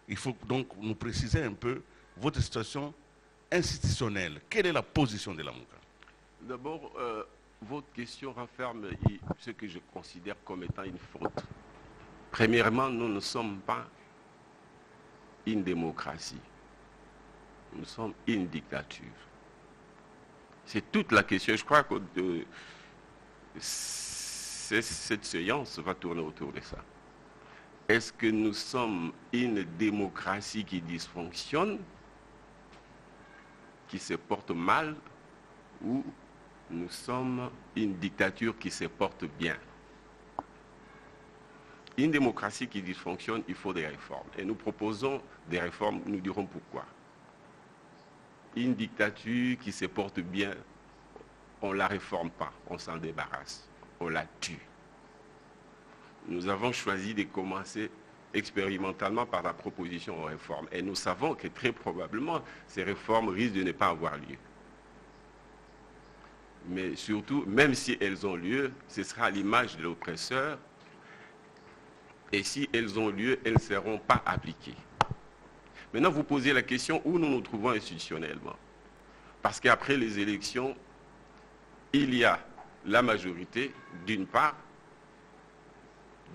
Il faut donc nous préciser un peu votre situation institutionnelle. Quelle est la position de la MOCA? D'abord, votre question renferme ce que je considère comme étant une faute. Premièrement, nous ne sommes pas une démocratie. Nous sommes une dictature. C'est toute la question. Je crois que cette séance va tourner autour de ça. Est-ce que nous sommes une démocratie qui dysfonctionne, qui se porte mal, ou nous sommes une dictature qui se porte bien? Une démocratie qui dysfonctionne, il faut des réformes. Et nous proposons des réformes, nous dirons pourquoi. Une dictature qui se porte bien, on ne la réforme pas, on s'en débarrasse, on la tue. Nous avons choisi de commencer expérimentalement par la proposition aux réformes. Et nous savons que très probablement, ces réformes risquent de ne pas avoir lieu. Mais surtout, même si elles ont lieu, ce sera à l'image de l'oppresseur. Et si elles ont lieu, elles ne seront pas appliquées. Maintenant, vous posez la question où nous nous trouvons institutionnellement. Parce qu'après les élections, il y a la majorité, d'une part,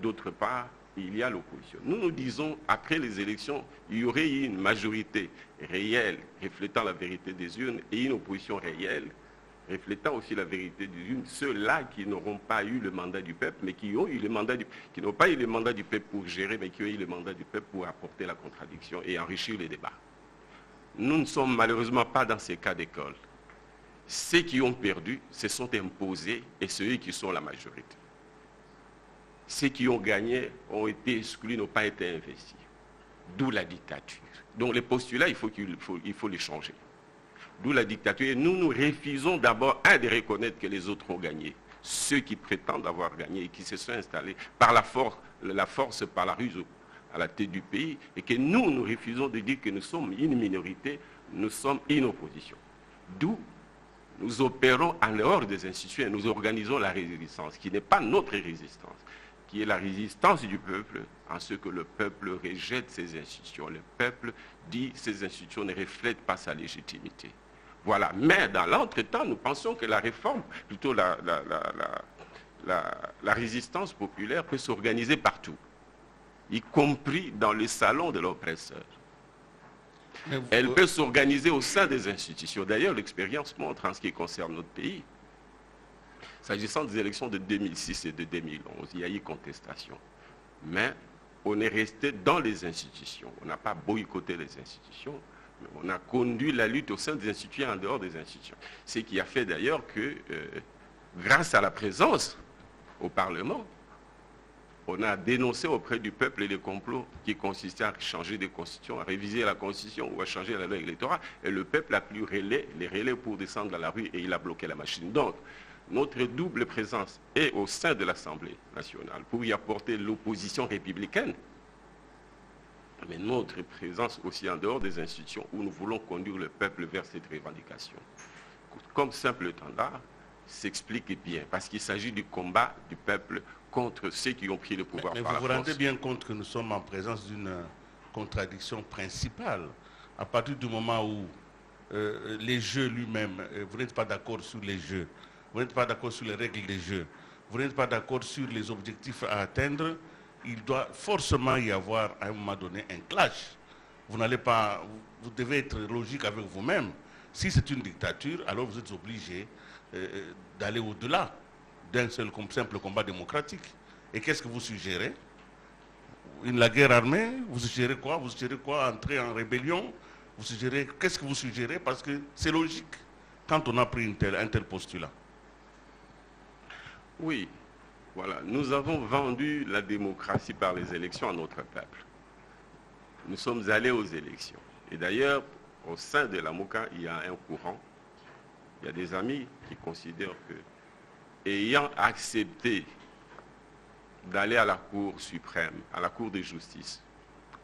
d'autre part, il y a l'opposition. Nous nous disons, après les élections, il y aurait eu une majorité réelle reflétant la vérité des urnes et une opposition réelle reflétant aussi la vérité des urnes. Ceux-là qui n'auront pas eu le mandat du peuple, mais qui ont eu le mandat qui n'ont pas eu le mandat du peuple pour gérer, mais qui ont eu le mandat du peuple pour apporter la contradiction et enrichir les débats. Nous ne sommes malheureusement pas dans ces cas d'école. Ceux qui ont perdu se sont imposés et ceux qui sont la majorité. Ceux qui ont gagné ont été exclus, n'ont pas été investis. D'où la dictature. Donc les postulats, il faut les changer. D'où la dictature. Et nous refusons d'abord, de reconnaître que les autres ont gagné. Ceux qui prétendent avoir gagné et qui se sont installés par la force par la ruse à la tête du pays, et que nous refusons de dire que nous sommes une minorité, nous sommes une opposition. D'où nous opérons en dehors des institutions et nous organisons la résistance, qui n'est pas notre résistance, qui est la résistance du peuple, en ce que le peuple rejette ces institutions. Le peuple dit que ces institutions ne reflètent pas sa légitimité. Voilà. Mais dans l'entretemps, nous pensons que la réforme, plutôt la résistance populaire peut s'organiser partout, y compris dans les salons de l'oppresseur. Elle peut s'organiser au sein des institutions. D'ailleurs, l'expérience montre en ce qui concerne notre pays. S'agissant des élections de 2006 et de 2011, il y a eu contestation. Mais on est resté dans les institutions. On n'a pas boycotté les institutions, mais on a conduit la lutte au sein des institutions et en dehors des institutions. Ce qui a fait d'ailleurs que, grâce à la présence au Parlement, on a dénoncé auprès du peuple les complots qui consistaient à changer de constitution, à réviser la constitution ou à changer la loi électorale. Et le peuple a pris les relais pour descendre à la rue et il a bloqué la machine. Donc, notre double présence est au sein de l'Assemblée nationale pour y apporter l'opposition républicaine, mais notre présence aussi en dehors des institutions où nous voulons conduire le peuple vers cette revendication. Comme simple étendard, s'explique bien, parce qu'il s'agit du combat du peuple contre ceux qui ont pris le pouvoir par la force. Mais vous vous rendez bien compte que nous sommes en présence d'une contradiction principale. À partir du moment où les jeux lui-même, vous n'êtes pas d'accord sur les jeux, vous n'êtes pas d'accord sur les règles des jeux, vous n'êtes pas d'accord sur les objectifs à atteindre, il doit forcément y avoir à un moment donné un clash. Vous n'allez pas, vous devez être logique avec vous-même. Si c'est une dictature, alors vous êtes obligé d'aller au-delà d'un simple combat démocratique. Et qu'est-ce que vous suggérez? La guerre armée? Vous suggérez quoi? Vous suggérez quoi? Entrer en rébellion? Vous suggérez, qu'est-ce que vous suggérez? Parce que c'est logique quand on a pris un tel postulat. Oui, voilà. Nous avons vendu la démocratie par les élections à notre peuple. Nous sommes allés aux élections. Et d'ailleurs, au sein de la MOCA, il y a un courant. Il y a des amis qui considèrent que, ayant accepté d'aller à la Cour suprême, à la Cour de justice,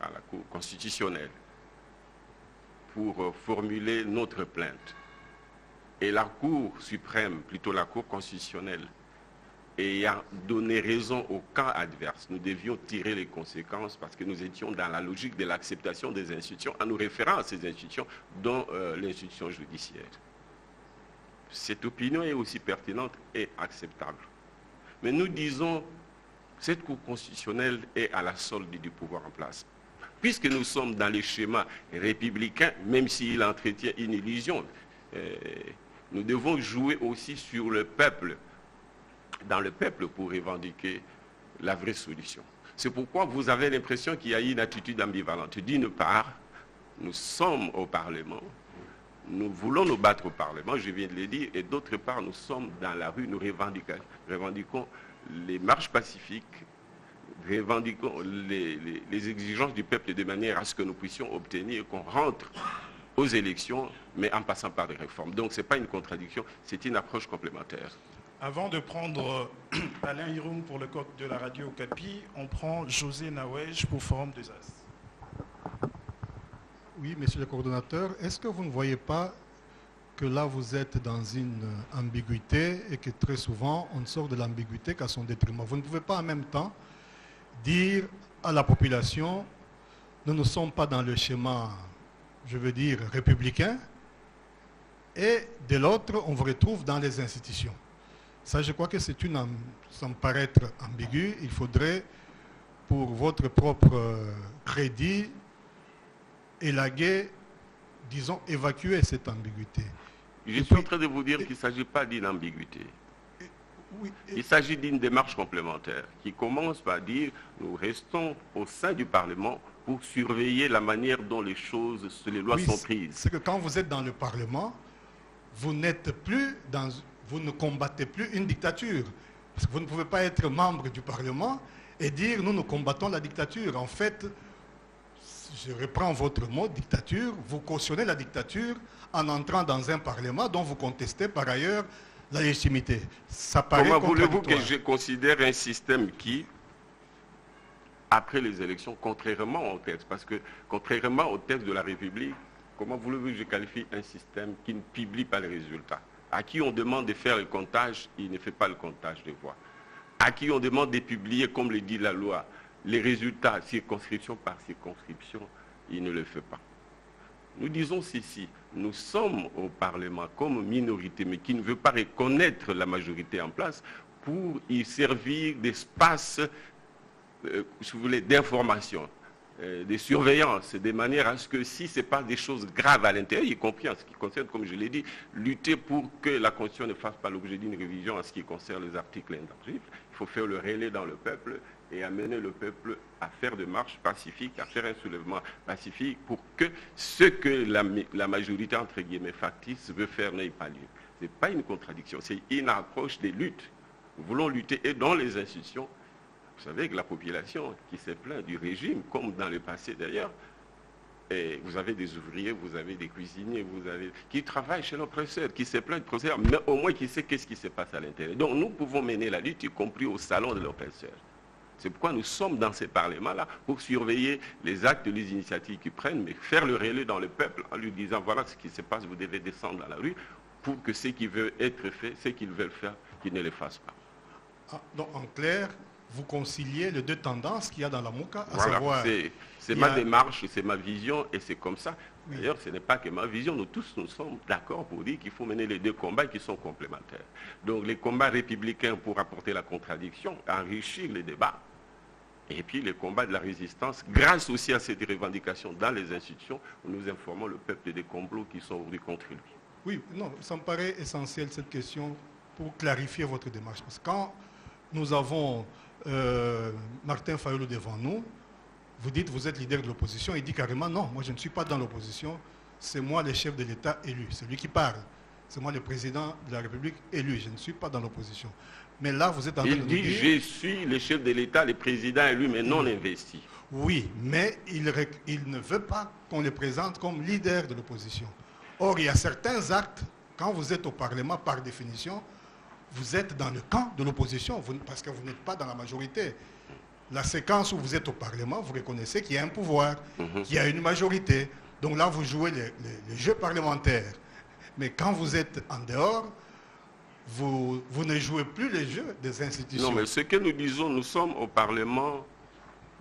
à la Cour constitutionnelle, pour formuler notre plainte, et la Cour suprême, plutôt la Cour constitutionnelle, ayant donné raison au camp adverse, nous devions tirer les conséquences parce que nous étions dans la logique de l'acceptation des institutions en nous référant à ces institutions, dont l'institution judiciaire. Cette opinion est aussi pertinente et acceptable. Mais nous disons, cette Cour constitutionnelle est à la solde du pouvoir en place. Puisque nous sommes dans les schémas républicains, même s'il entretient une illusion, nous devons jouer aussi sur le peuple, dans le peuple pour revendiquer la vraie solution. C'est pourquoi vous avez l'impression qu'il y a une attitude ambivalente. D'une part, nous sommes au Parlement, nous voulons nous battre au Parlement, je viens de le dire, et d'autre part, nous sommes dans la rue, nous revendiquons les marches pacifiques, revendiquons les exigences du peuple de manière à ce que nous puissions obtenir qu'on rentre aux élections, mais en passant par des réformes. Donc ce n'est pas une contradiction, c'est une approche complémentaire. Avant de prendre Alain Hiroum pour le coq de la radio Okapi, on prend José Nawej pour Forum des As. Oui, monsieur le coordonnateur, est-ce que vous ne voyez pas que là vous êtes dans une ambiguïté et que très souvent on sort de l'ambiguïté qu'à son détriment? Vous ne pouvez pas en même temps dire à la population, nous ne sommes pas dans le schéma, je veux dire, républicain, et de l'autre, on vous retrouve dans les institutions. Ça, je crois que ça me paraît être ambigu. Il faudrait, pour votre propre crédit, élaguer, disons, évacuer cette ambiguïté. Je suis en train de vous dire qu'il ne s'agit pas d'une ambiguïté. Oui, il s'agit d'une démarche complémentaire qui commence par dire nous restons au sein du Parlement pour surveiller la manière dont les choses, les lois sont prises. C'est que quand vous êtes dans le Parlement, vous n'êtes plus dans... Vous ne combattez plus une dictature. Parce que vous ne pouvez pas être membre du Parlement et dire nous combattons la dictature. En fait, je reprends votre mot, dictature, vous cautionnez la dictature en entrant dans un Parlement dont vous contestez par ailleurs la légitimité. Ça paraît Comment voulez-vous contradictoire. que je considère un système qui, après les élections, contrairement au texte, parce que contrairement au texte de la République, comment voulez-vous que je qualifie un système qui ne publie pas les résultats? À qui on demande de faire le comptage, il ne fait pas le comptage des voix. À qui on demande de publier, comme le dit la loi, les résultats circonscription par circonscription, il ne le fait pas. Nous disons ceci, nous sommes au Parlement comme minorité, mais qui ne veut pas reconnaître la majorité en place pour y servir d'espace, si vous voulez, d'information, de surveillance, de manière à ce que si ce n'est pas des choses graves à l'intérieur, y compris en ce qui concerne, comme je l'ai dit, lutter pour que la Constitution ne fasse pas l'objet d'une révision en ce qui concerne les articles intangibles, il faut faire le relais dans le peuple et amener le peuple à faire des marches pacifiques, à faire un soulèvement pacifique pour que ce que la majorité, entre guillemets, factice veut faire n'ait pas lieu. Ce n'est pas une contradiction, c'est une approche des luttes. Nous voulons lutter et dans les institutions. Vous savez que la population qui s'est plainte du régime, comme dans le passé d'ailleurs, et vous avez des ouvriers, vous avez des cuisiniers, qui travaillent chez l'oppresseur, qui se plaignent de l'oppresseur, mais au moins qui sait qu'est-ce qui se passe à l'intérieur. Donc nous pouvons mener la lutte, y compris au salon de l'oppresseur. C'est pourquoi nous sommes dans ces parlements-là, pour surveiller les actes, les initiatives qu'ils prennent, mais faire le relais dans le peuple en lui disant voilà ce qui se passe, vous devez descendre dans la rue pour que ce qui veut être fait, ce qu'ils veulent faire, qu'ils ne le fassent pas. Ah, donc en clair, vous conciliez les deux tendances qu'il y a dans la MOUCA, à voilà, savoir... c'est ma démarche, c'est ma vision et c'est comme ça. Oui. D'ailleurs, ce n'est pas que ma vision, nous tous nous sommes d'accord pour dire qu'il faut mener les deux combats qui sont complémentaires. Donc les combats républicains pour apporter la contradiction, enrichir les débats, et puis les combats de la résistance, grâce aussi à cette revendication dans les institutions, où nous informons le peuple des complots qui sont aujourd'hui contre lui. Oui, non, ça me paraît essentiel cette question pour clarifier votre démarche. Parce que quand nous avons Martin Fayulu devant nous, vous dites vous êtes leader de l'opposition, il dit carrément non, moi je ne suis pas dans l'opposition, c'est moi le chef de l'État élu, c'est lui qui parle, c'est moi le président de la République élu, je ne suis pas dans l'opposition. Mais là vous êtes en train de nous dire... Il dit je suis le chef de l'État, le président élu, mais non investi. Oui, mais il ne veut pas qu'on le présente comme leader de l'opposition. Or, il y a certains actes, quand vous êtes au Parlement, par définition, vous êtes dans le camp de l'opposition, parce que vous n'êtes pas dans la majorité. La séquence où vous êtes au Parlement, vous reconnaissez qu'il y a un pouvoir, qu'il y a une majorité. Donc là, vous jouez les jeux parlementaires. Mais quand vous êtes en dehors, vous ne jouez plus les jeux des institutions. Non, mais ce que nous disons, nous sommes au Parlement,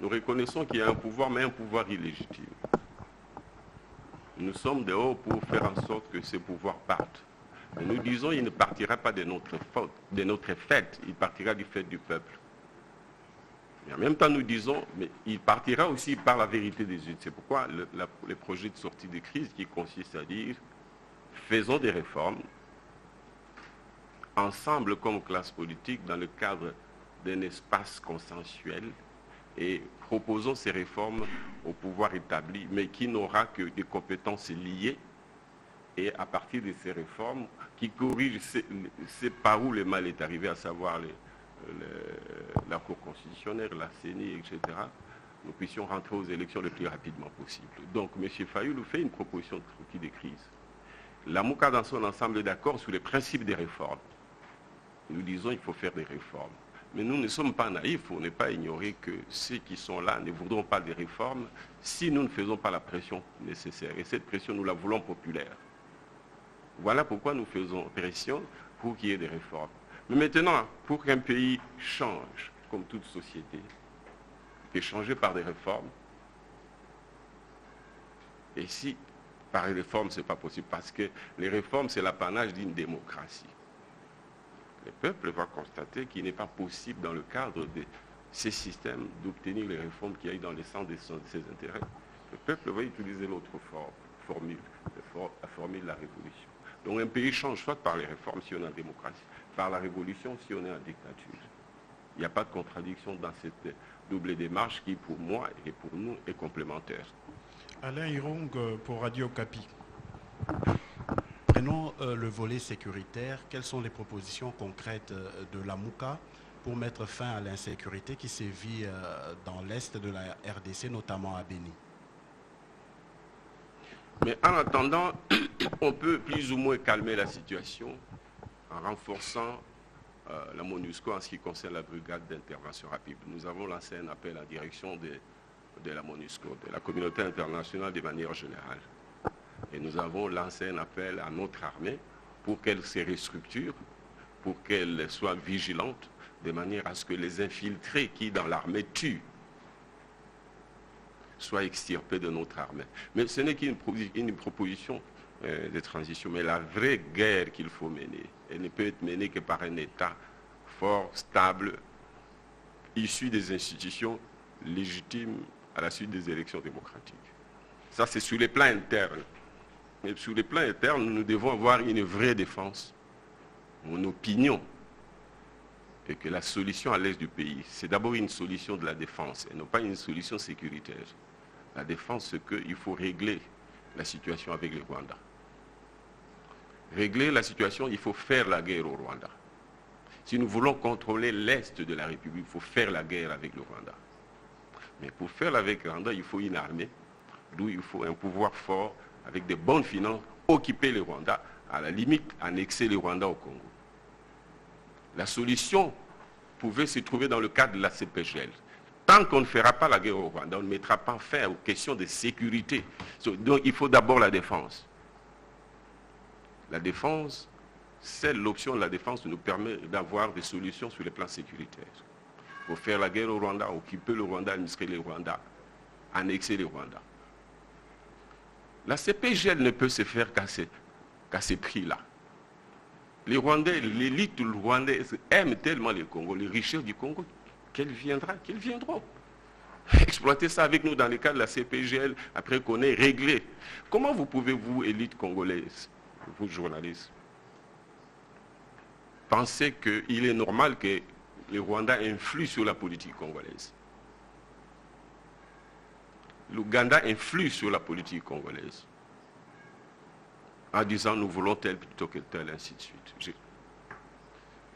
nous reconnaissons qu'il y a un pouvoir, mais un pouvoir illégitime. Nous sommes dehors pour faire en sorte que ce pouvoir parte. Mais nous disons qu'il ne partira pas de notre faute, de notre fait, il partira du fait du peuple. Mais en même temps, nous disons, mais il partira aussi par la vérité des urnes. C'est pourquoi le projet de sortie de crise qui consiste à dire, faisons des réformes, ensemble comme classe politique, dans le cadre d'un espace consensuel, et proposons ces réformes au pouvoir établi, mais qui n'aura que des compétences liées, et à partir de ces réformes, qui corrigent c'est par où le mal est arrivé, à savoir la Cour constitutionnelle, la CENI, etc., nous puissions rentrer aux élections le plus rapidement possible. Donc, M. Fayou nous fait une proposition de sortie de crise. La MOUCA, dans son ensemble, est d'accord sur les principes des réformes. Nous disons qu'il faut faire des réformes. Mais nous ne sommes pas naïfs, on n'est pas ignorer que ceux qui sont là ne voudront pas des réformes si nous ne faisons pas la pression nécessaire. Et cette pression, nous la voulons populaire. Voilà pourquoi nous faisons pression pour qu'il y ait des réformes. Mais maintenant, pour qu'un pays change, comme toute société, et changer par des réformes, et si par les réformes, ce n'est pas possible, parce que les réformes, c'est l'apanage d'une démocratie. Le peuple va constater qu'il n'est pas possible, dans le cadre de ces systèmes, d'obtenir les réformes qui aillent dans le sens de ses intérêts. Le peuple va utiliser l'autre formule, la formule de la révolution. Donc un pays change soit par les réformes si on est en démocratie, par la révolution si on est en dictature. Il n'y a pas de contradiction dans cette double démarche qui, pour moi et pour nous, est complémentaire. Alain Hirung pour Radio Okapi. Prenons le volet sécuritaire. Quelles sont les propositions concrètes de la MOUCA pour mettre fin à l'insécurité qui sévit dans l'est de la RDC, notamment à Béni? Mais en attendant, on peut plus ou moins calmer la situation en renforçant la MONUSCO en ce qui concerne la brigade d'intervention rapide. Nous avons lancé un appel en direction de la MONUSCO, de la communauté internationale de manière générale. Et nous avons lancé un appel à notre armée pour qu'elle se restructure, pour qu'elle soit vigilante, de manière à ce que les infiltrés qui, dans l'armée, tuent, soient extirpés de notre armée. Mais ce n'est qu'une proposition de transition. Mais la vraie guerre qu'il faut mener, elle ne peut être menée que par un État fort, stable, issu des institutions légitimes à la suite des élections démocratiques. Ça, c'est sur les plans internes. Mais sur les plans internes, nous devons avoir une vraie défense. Mon opinion est que la solution à l'est du pays, c'est d'abord une solution de la défense, et non pas une solution sécuritaire. La défense, c'est qu'il faut régler la situation avec le Rwanda. Régler la situation, il faut faire la guerre au Rwanda. Si nous voulons contrôler l'est de la République, il faut faire la guerre avec le Rwanda. Mais pour faire avec le Rwanda, il faut une armée, d'où il faut un pouvoir fort, avec de bonnes finances, occuper le Rwanda, à la limite, annexer le Rwanda au Congo. La solution pouvait se trouver dans le cadre de la CPGL. Tant qu'on ne fera pas la guerre au Rwanda, on ne mettra pas fin aux questions de sécurité. Donc il faut d'abord la défense. La défense, seule l'option de la défense nous permet d'avoir des solutions sur les plans sécuritaires. Pour faire la guerre au Rwanda, occuper le Rwanda, administrer le Rwanda, annexer le Rwanda. La CPGL ne peut se faire qu'à ces prix-là. Les Rwandais, l'élite rwandaise aime tellement le Congo, les richesses du Congo, qu'elles viendront. Exploiter ça avec nous dans le cadre de la CPGL, après qu'on ait réglé. Comment vous pouvez, vous, élite congolaise, vous journalistes, penser qu'il est normal que les Rwandais influent sur la politique congolaise? L'Ouganda influe sur la politique congolaise en disant nous voulons tel plutôt que tel, ainsi de suite.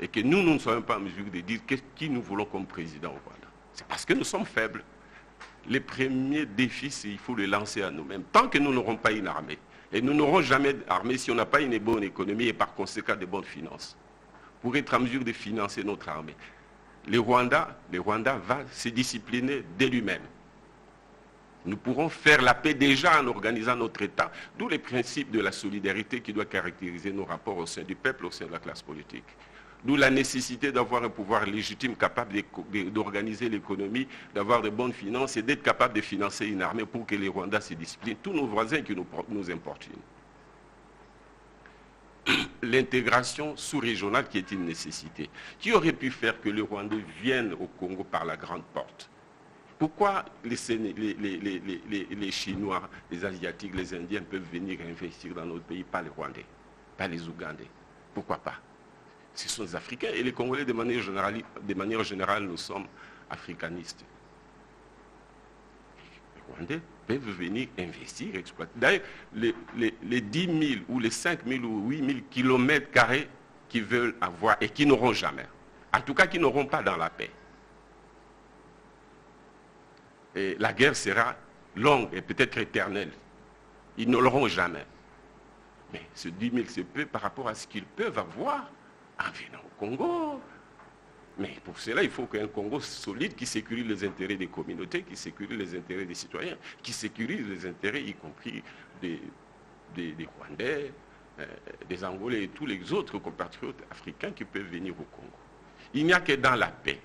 Et que nous ne sommes pas en mesure de dire qui nous voulons comme président au Rwanda. C'est parce que nous sommes faibles. Les premiers défis, il faut les lancer à nous-mêmes. Tant que nous n'aurons pas une armée, et nous n'aurons jamais d'armée si on n'a pas une bonne économie et par conséquent de bonnes finances, pour être en mesure de financer notre armée. Le Rwanda va se discipliner de lui-même. Nous pourrons faire la paix déjà en organisant notre État, d'où les principes de la solidarité qui doit caractériser nos rapports au sein du peuple, au sein de la classe politique. D'où la nécessité d'avoir un pouvoir légitime capable d'organiser l'économie, d'avoir de bonnes finances et d'être capable de financer une armée pour que les Rwandais se disciplinent, tous nos voisins qui nous importunent. L'intégration sous-régionale qui est une nécessité. Qui aurait pu faire que les Rwandais viennent au Congo par la grande porte? Pourquoi les Chinois, les Asiatiques, les Indiens peuvent venir investir dans notre pays, pas les Rwandais, pas les Ougandais? Pourquoi pas? Ce sont les Africains et les Congolais, de manière générale, nous sommes africanistes. Les Rwandais peuvent venir investir, exploiter. D'ailleurs, les 10 000 ou les 5 000 ou 8 000 kilomètres carrés qu'ils veulent avoir et qui n'auront jamais, en tout cas qui n'auront pas dans la paix. Et la guerre sera longue et peut-être éternelle. Ils ne l'auront jamais. Mais ce 10 000, c'est peu par rapport à ce qu'ils peuvent avoir en venant au Congo. Mais pour cela, il faut qu'un Congo solide qui sécurise les intérêts des communautés, qui sécurise les intérêts des citoyens, qui sécurise les intérêts, y compris des Rwandais, des Angolais et tous les autres compatriotes africains qui peuvent venir au Congo. Il n'y a que dans la paix,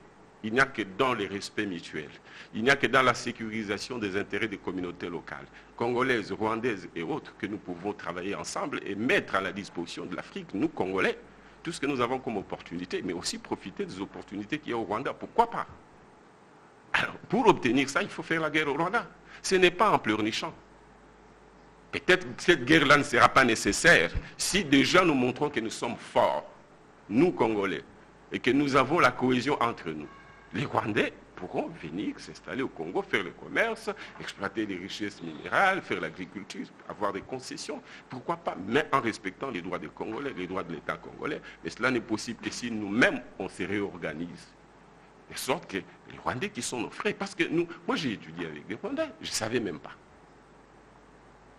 il n'y a que dans le respect mutuel, il n'y a que dans la sécurisation des intérêts des communautés locales, congolaises, rwandaises et autres, que nous pouvons travailler ensemble et mettre à la disposition de l'Afrique, nous Congolais, tout ce que nous avons comme opportunité, mais aussi profiter des opportunités qu'il y a au Rwanda. Pourquoi pas? Alors, pour obtenir ça, il faut faire la guerre au Rwanda. Ce n'est pas en pleurnichant. Peut-être que cette guerre-là ne sera pas nécessaire si déjà nous montrons que nous sommes forts, nous Congolais, et que nous avons la cohésion entre nous. Les Rwandais pourront venir s'installer au Congo, faire le commerce, exploiter les richesses minérales, faire l'agriculture, avoir des concessions. Pourquoi pas? Mais en respectant les droits des Congolais, les droits de l'État congolais. Et cela n'est possible que si nous-mêmes, on se réorganise. De sorte que les Rwandais qui sont nos frères, parce que moi j'ai étudié avec des Rwandais, je ne savais même pas.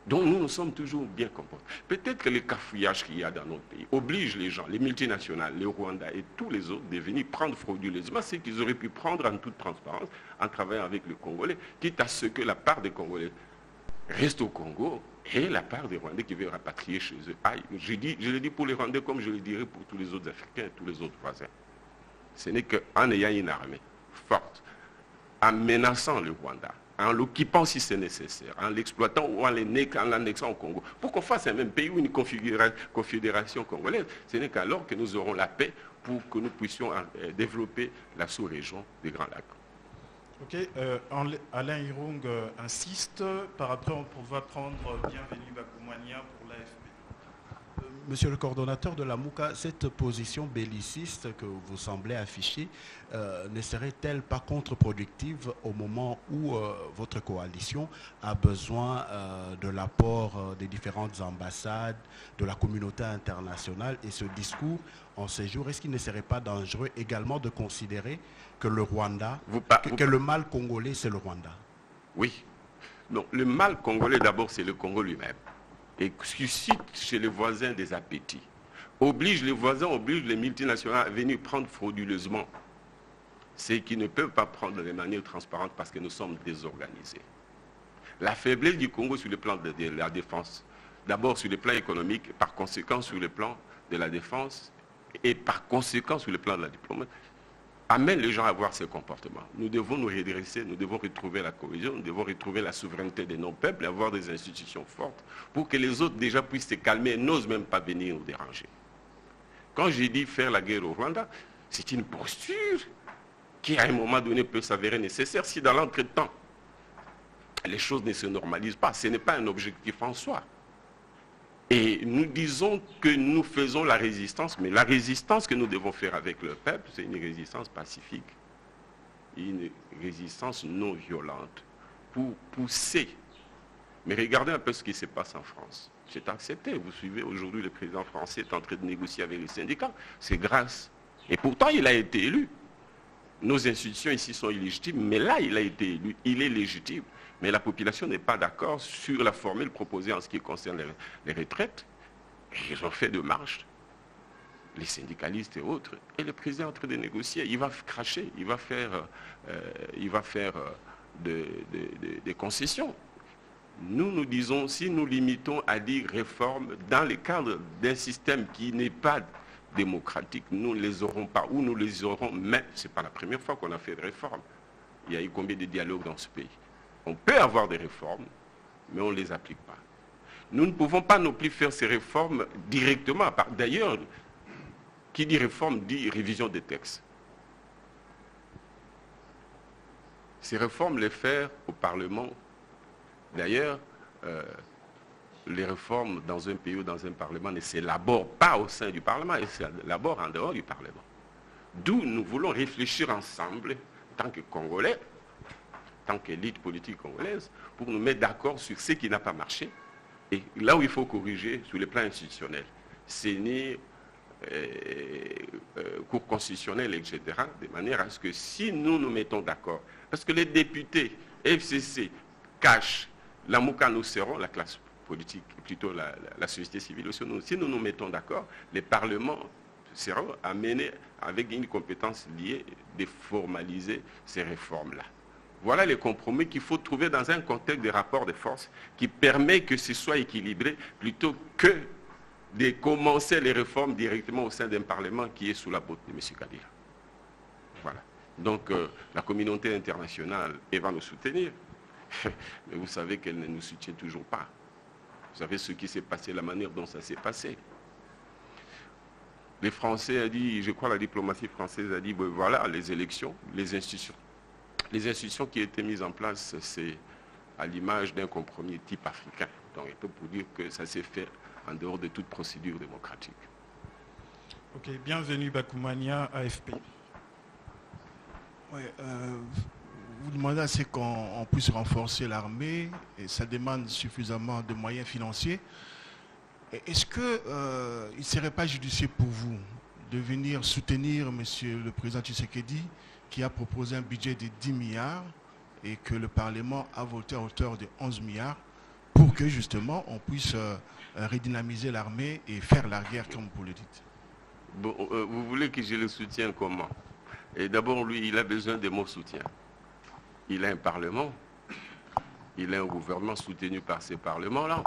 Donc nous sommes toujours bien comportés. Peut-être que le cafouillage qu'il y a dans notre pays oblige les gens, les multinationales, les Rwandais et tous les autres de venir prendre frauduleusement ce qu'ils auraient pu prendre en toute transparence en travaillant avec les Congolais, quitte à ce que la part des Congolais reste au Congo et la part des Rwandais qui veulent rapatrier chez eux. Je le dis pour les Rwandais comme je le dirais pour tous les autres Africains et tous les autres voisins. Ce n'est qu'en ayant une armée forte, en menaçant le Rwanda, en l'occupant si c'est nécessaire, en l'exploitant ou en l'annexant au Congo, pour qu'on fasse un même pays ou une confédération congolaise, ce n'est qu'alors que nous aurons la paix pour que nous puissions développer la sous-région des Grands Lacs. Ok, Alain Irung insiste, par après on va prendre Bienvenue Bakoumania pour l'AFP. Monsieur le coordonnateur de la MOUCA, cette position belliciste que vous semblez afficher ne serait-elle pas contre-productive au moment où votre coalition a besoin de l'apport des différentes ambassades, de la communauté internationale? Et ce discours en ces jours, est-ce qu'il ne serait pas dangereux également de considérer que le Rwanda, que le mal congolais, c'est le Rwanda? Oui. Non, le mal congolais d'abord, c'est le Congo lui-même. Et suscite chez les voisins des appétits. Oblige les voisins, oblige les multinationales à venir prendre frauduleusement ce qu'ils ne peuvent pas prendre de manière transparente parce que nous sommes désorganisés. La faiblesse du Congo sur le plan de la défense, d'abord sur le plan économique, par conséquent sur le plan de la défense et par conséquent sur le plan de la diplomatie, amène les gens à avoir ces comportements. Nous devons nous redresser, nous devons retrouver la cohésion, nous devons retrouver la souveraineté de nos peuples et avoir des institutions fortes pour que les autres déjà puissent se calmer et n'osent même pas venir nous déranger. Quand j'ai dit faire la guerre au Rwanda, c'est une posture qui à un moment donné peut s'avérer nécessaire si dans l'entretemps les choses ne se normalisent pas. Ce n'est pas un objectif en soi. Et nous disons que nous faisons la résistance, mais la résistance que nous devons faire avec le peuple, c'est une résistance pacifique, une résistance non violente, pour pousser. Mais regardez un peu ce qui se passe en France. C'est accepté. Vous suivez aujourd'hui, le président français est en train de négocier avec les syndicats. C'est grâce. Et pourtant, il a été élu. Nos institutions ici sont illégitimes, mais là, il a été élu. Il est légitime. Mais la population n'est pas d'accord sur la formule proposée en ce qui concerne les retraites. Et ils ont fait de marche, les syndicalistes et autres. Et le président est en train de négocier. Il va cracher, il va faire des concessions. Nous disons, si nous limitons à dire réforme dans le cadre d'un système qui n'est pas démocratique, nous ne les aurons pas, ou nous les aurons, mais ce n'est pas la première fois qu'on a fait de réformes. Il y a eu combien de dialogues dans ce pays? On peut avoir des réformes, mais on ne les applique pas. Nous ne pouvons pas non plus faire ces réformes directement. D'ailleurs, qui dit réforme dit révision des textes. Ces réformes, les faire au Parlement. D'ailleurs, les réformes dans un pays ou dans un Parlement ne s'élaborent pas au sein du Parlement, elles s'élaborent en dehors du Parlement. D'où nous voulons réfléchir ensemble, en tant que Congolais, en tant qu'élite politique congolaise, pour nous mettre d'accord sur ce qui n'a pas marché et là où il faut corriger sur le plan institutionnel. CENI, Cour constitutionnelle, etc., de manière à ce que si nous nous mettons d'accord, parce que les députés, FCC, CACH, la MOUCA, nous serons, la classe politique, plutôt la société civile aussi, si nous nous mettons d'accord, les parlements seront amenés avec une compétence liée de formaliser ces réformes-là. Voilà les compromis qu'il faut trouver dans un contexte de rapport de force qui permet que ce soit équilibré plutôt que de commencer les réformes directement au sein d'un Parlement qui est sous la botte de M. Kabila. Voilà. Donc la communauté internationale, elle va nous soutenir, mais vous savez qu'elle ne nous soutient toujours pas. Vous savez ce qui s'est passé, la manière dont ça s'est passé. Les Français ont dit, je crois la diplomatie française a dit, ben voilà, les élections, les institutions qui étaient mises en place, c'est à l'image d'un compromis type africain. Donc il peut pour dire que ça s'est fait en dehors de toute procédure démocratique. Ok, bienvenue Bakoumania, AFP. Oui, vous demandez à ce qu'on puisse renforcer l'armée et ça demande suffisamment de moyens financiers. Est-ce qu'il ne serait pas judicieux pour vous de venir soutenir M. le Président Tshisekedi qui a proposé un budget de 10 milliards et que le Parlement a voté à hauteur de 11 milliards pour que justement on puisse redynamiser l'armée et faire la guerre comme vous le dites? Bon, vous voulez que je le soutienne comment? Et d'abord, lui, il a besoin de mon soutien. Il a un Parlement, il a un gouvernement soutenu par ces parlements-là.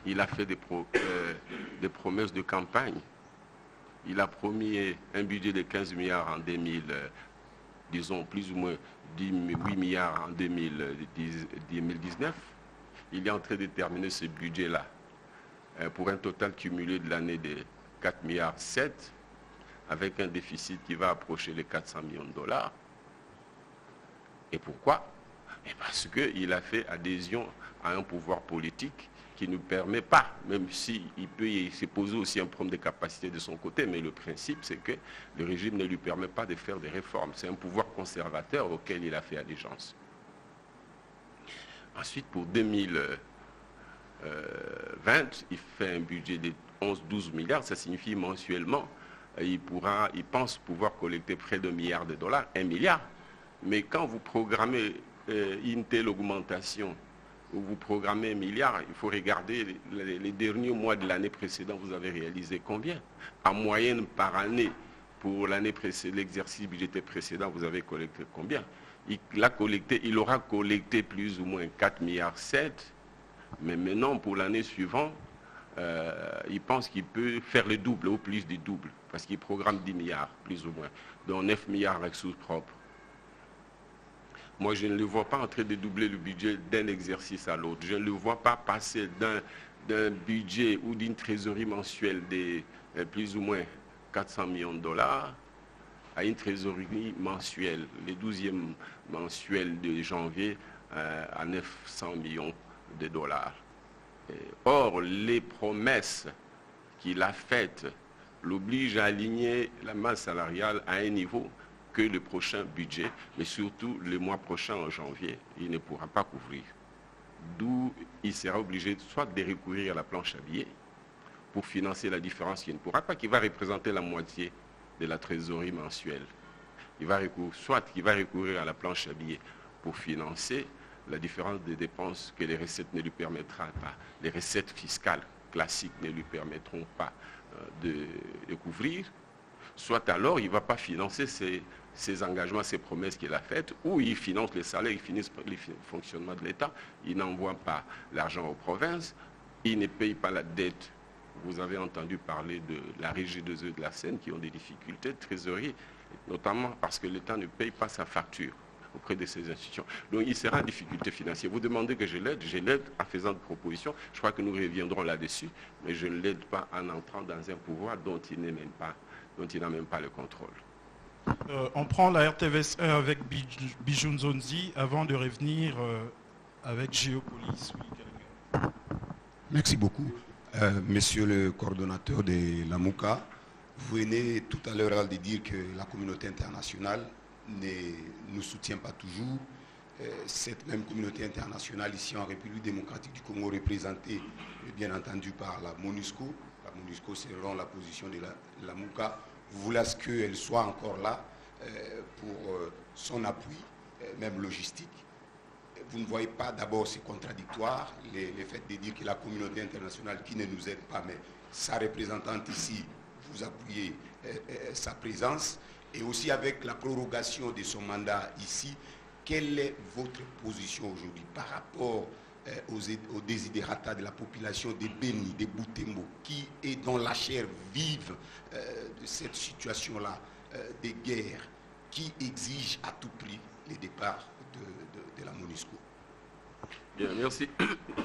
Il a fait des promesses de campagne. Il a promis un budget de 15 milliards en 2000, disons plus ou moins 8 milliards en 2019. Il est en train de terminer ce budget-là pour un total cumulé de l'année de 4 milliards 7, avec un déficit qui va approcher les 400 millions de dollars. Et pourquoi? Et parce qu'il a fait adhésion à un pouvoir politique qui ne permet pas, même s'il peut se poser aussi un problème de capacité de son côté, mais le principe c'est que le régime ne lui permet pas de faire des réformes. C'est un pouvoir conservateur auquel il a fait allégeance. Ensuite, pour 2020, il fait un budget de 11-12 milliards, ça signifie mensuellement, il pense pouvoir collecter près de $1 milliard, 1 milliard. Mais quand vous programmez une telle augmentation, où vous programmez 1 milliard, il faut regarder les derniers mois de l'année précédente, vous avez réalisé combien? En moyenne par année, pour l'année précédente, l'exercice budgétaire précédent, vous avez collecté combien? Il aura collecté plus ou moins 4 milliards 7, mais maintenant, pour l'année suivante, il pense qu'il peut faire le double, ou plus du double, parce qu'il programme 10 milliards, plus ou moins, dont 9 milliards avec ressources propres. Moi, je ne le vois pas en train de doubler le budget d'un exercice à l'autre. Je ne le vois pas passer d'un budget ou d'une trésorerie mensuelle de plus ou moins 400 millions de dollars à une trésorerie mensuelle, le 12e mensuel de janvier, à 900 millions de dollars. Or, les promesses qu'il a faites l'obligent à aligner la masse salariale à un niveau que le prochain budget, mais surtout le mois prochain en janvier, il ne pourra pas couvrir. D'où il sera obligé soit de recourir à la planche à billets pour financer la différence qu'il ne pourra pas, qui va représenter la moitié de la trésorerie mensuelle. Soit il va recourir à la planche à billets pour financer la différence des dépenses que les recettes ne lui permettront pas. Les recettes fiscales classiques ne lui permettront pas de couvrir. Soit alors il ne va pas financer ses engagements, ses promesses qu'il a faites, où il finance les salaires, il finance le fonctionnement de l'État, il n'envoie pas l'argent aux provinces, il ne paye pas la dette. Vous avez entendu parler de la Régie des eaux de la Seine qui ont des difficultés de trésorerie, notamment parce que l'État ne paye pas sa facture auprès de ces institutions. Donc il sera en difficulté financière. Vous demandez que je l'aide en faisant des propositions. Je crois que nous reviendrons là-dessus, mais je ne l'aide pas en entrant dans un pouvoir dont il n'a même pas le contrôle. On prend la RTVS 1 avec Bijoun Zonzi avant de revenir avec Géopolis. Oui, merci beaucoup. Monsieur le coordonnateur de la MOUCA, vous venez tout à l'heure de dire que la communauté internationale ne nous soutient pas toujours. Cette même communauté internationale ici en République démocratique du Congo, représentée bien entendu par la MONUSCO. La MONUSCO, c'est la position de la MOUCA. Vous voulez qu'elle soit encore là pour son appui, même logistique. Vous ne voyez pas d'abord ces contradictoires, le fait de dire que la communauté internationale qui ne nous aide pas, mais sa représentante ici, vous appuyez sa présence, et aussi avec la prorogation de son mandat ici, quelle est votre position aujourd'hui par rapport aux désidérata de la population de Beni, de Butembo, qui est dans la chair vive de cette situation-là, des guerres, qui exige à tout prix le départ de la MONUSCO? Bien, merci.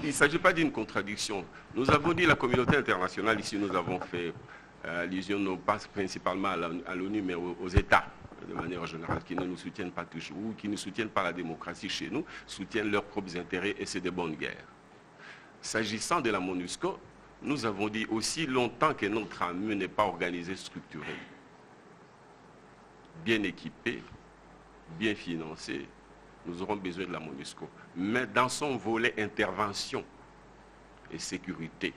Il ne s'agit pas d'une contradiction. Nous avons dit la communauté internationale, ici nous avons fait allusion non pas principalement à l'ONU, mais aux États, de manière générale, qui ne nous soutiennent pas toujours, ou qui ne soutiennent pas la démocratie chez nous, soutiennent leurs propres intérêts, et c'est des bonnes guerres. S'agissant de la MONUSCO, nous avons dit aussi longtemps que notre armée n'est pas organisée, structurée, bien équipée, bien financée, nous aurons besoin de la MONUSCO. Mais dans son volet intervention et sécurité,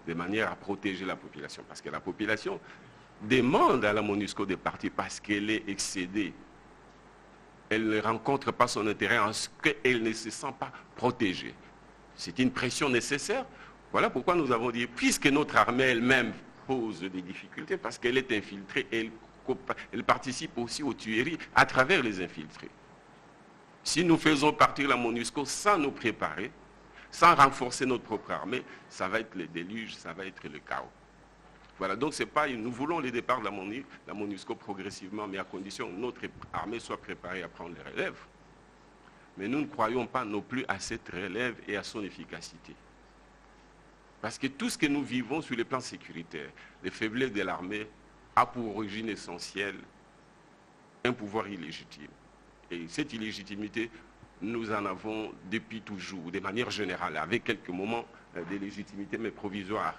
de manière à protéger la population. Parce que la population demande à la MONUSCO de partir parce qu'elle est excédée. Elle ne rencontre pas son intérêt en ce qu'elle ne se sent pas protégée. C'est une pression nécessaire. Voilà pourquoi nous avons dit, puisque notre armée elle-même pose des difficultés, parce qu'elle est infiltrée, elle participe aussi aux tueries à travers les infiltrés. Si nous faisons partir la MONUSCO sans nous préparer, sans renforcer notre propre armée, ça va être le déluge, ça va être le chaos. Voilà, donc c'est pas, nous voulons le départ de la MONUSCO progressivement, mais à condition que notre armée soit préparée à prendre les relèves. Mais nous ne croyons pas non plus à cette relève et à son efficacité. Parce que tout ce que nous vivons sur le plan sécuritaire, les faiblesses de l'armée, a pour origine essentielle un pouvoir illégitime. Et cette illégitimité, nous en avons depuis toujours, de manière générale, avec quelques moments de légitimité, mais provisoire.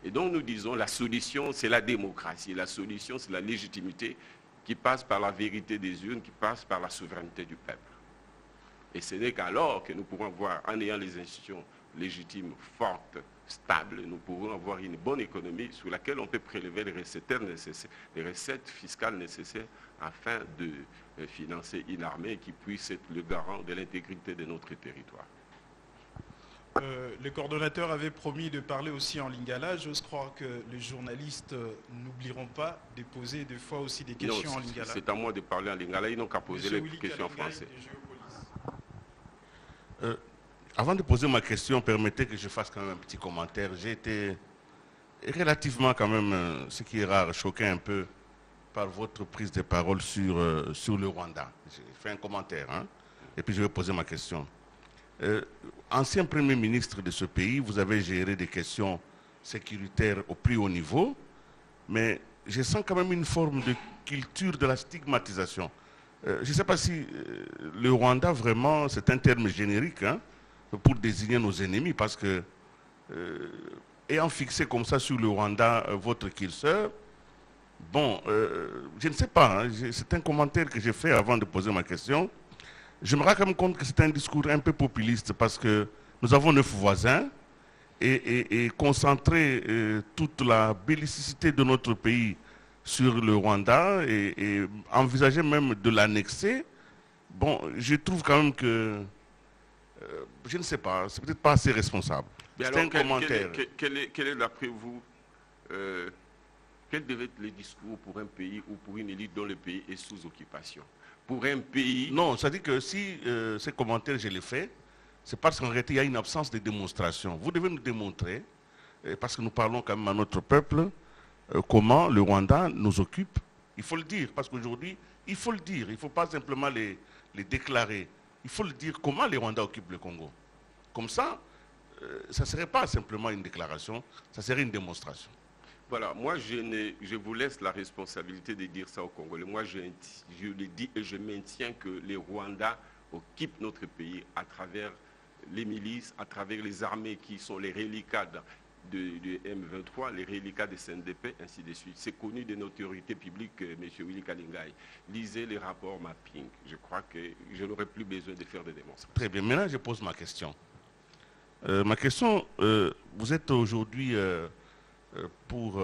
Et donc nous disons, la solution, c'est la démocratie. La solution, c'est la légitimité qui passe par la vérité des urnes, qui passe par la souveraineté du peuple. Et ce n'est qu'alors que nous pourrons avoir, en ayant les institutions légitimes, fortes, stables, nous pourrons avoir une bonne économie sur laquelle on peut prélever les recettes fiscales nécessaires afin de financer une armée qui puisse être le garant de l'intégrité de notre territoire. Le coordonnateur avait promis de parler aussi en lingala. J'ose croire que les journalistes n'oublieront pas de poser des fois aussi des questions en lingala. C'est à moi de parler en lingala, ils n'ont qu'à poser les questions en français. Avant de poser ma question, permettez que je fasse quand même un petit commentaire. J'ai été relativement quand même, ce qui est rare, choqué un peu par votre prise de parole sur le Rwanda. J'ai fait un commentaire, hein, et puis je vais poser ma question. Ancien Premier ministre de ce pays, vous avez géré des questions sécuritaires au plus haut niveau, mais je sens quand même une forme de culture de la stigmatisation. Je ne sais pas si le Rwanda, vraiment, c'est un terme générique, hein, pour désigner nos ennemis, parce que, ayant fixé comme ça sur le Rwanda votre curseur, bon, je ne sais pas, hein, c'est un commentaire que j'ai fait avant de poser ma question. Je me rends quand même compte que c'est un discours un peu populiste, parce que nous avons 9 voisins, et concentrer toute la bellicité de notre pays sur le Rwanda, et envisager même de l'annexer, bon, je trouve quand même que, je ne sais pas, c'est peut-être pas assez responsable. C'est un commentaire. Quel est d'après vous Quel devait être le discours pour un pays ou pour une élite dont le pays est sous occupation? Pour un pays... Non, ça dit que si ces commentaires, je les fais, c'est parce qu'en réalité, il y a une absence de démonstration. Vous devez nous démontrer, parce que nous parlons quand même à notre peuple, comment le Rwanda nous occupe. Il faut le dire, parce qu'aujourd'hui, il faut le dire. Il ne faut pas simplement les déclarer. Il faut le dire comment les Rwandais occupent le Congo. Comme ça, ça ne serait pas simplement une déclaration, ça serait une démonstration. Voilà, moi je vous laisse la responsabilité de dire ça aux Congolais. Moi je le dis et je maintiens que les Rwandais occupent notre pays à travers les milices, à travers les armées qui sont les reliquats de M23, les reliquats de CNDP, ainsi de suite. C'est connu de notoriété publique, M. Willy Kalingai. Lisez les rapports mapping. Je crois que je n'aurai plus besoin de faire des démonstrations. Très bien, maintenant je pose ma question. Ma question, vous êtes aujourd'hui pour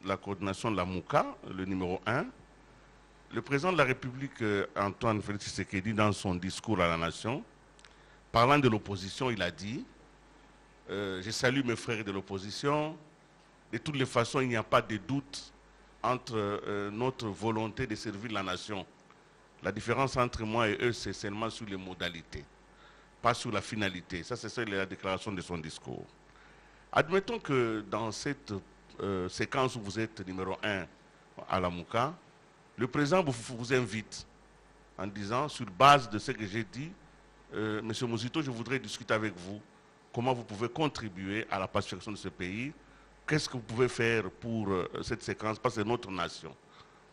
la coordination de la MOUCA, le numéro 1. Le président de la République, Antoine Félix Tshisekedi, dans son discours à la nation, parlant de l'opposition, il a dit « Je salue mes frères de l'opposition. De toutes les façons, il n'y a pas de doute entre notre volonté de servir la nation. La différence entre moi et eux, c'est seulement sur les modalités, pas sur la finalité. » Ça, c'est la déclaration de son discours. Admettons que dans cette séquence où vous êtes numéro 1 à la MOUCA, le président vous invite en disant, sur base de ce que j'ai dit, Monsieur Muzito, je voudrais discuter avec vous comment vous pouvez contribuer à la pacification de ce pays. Qu'est-ce que vous pouvez faire pour cette séquence, parce que c'est notre nation.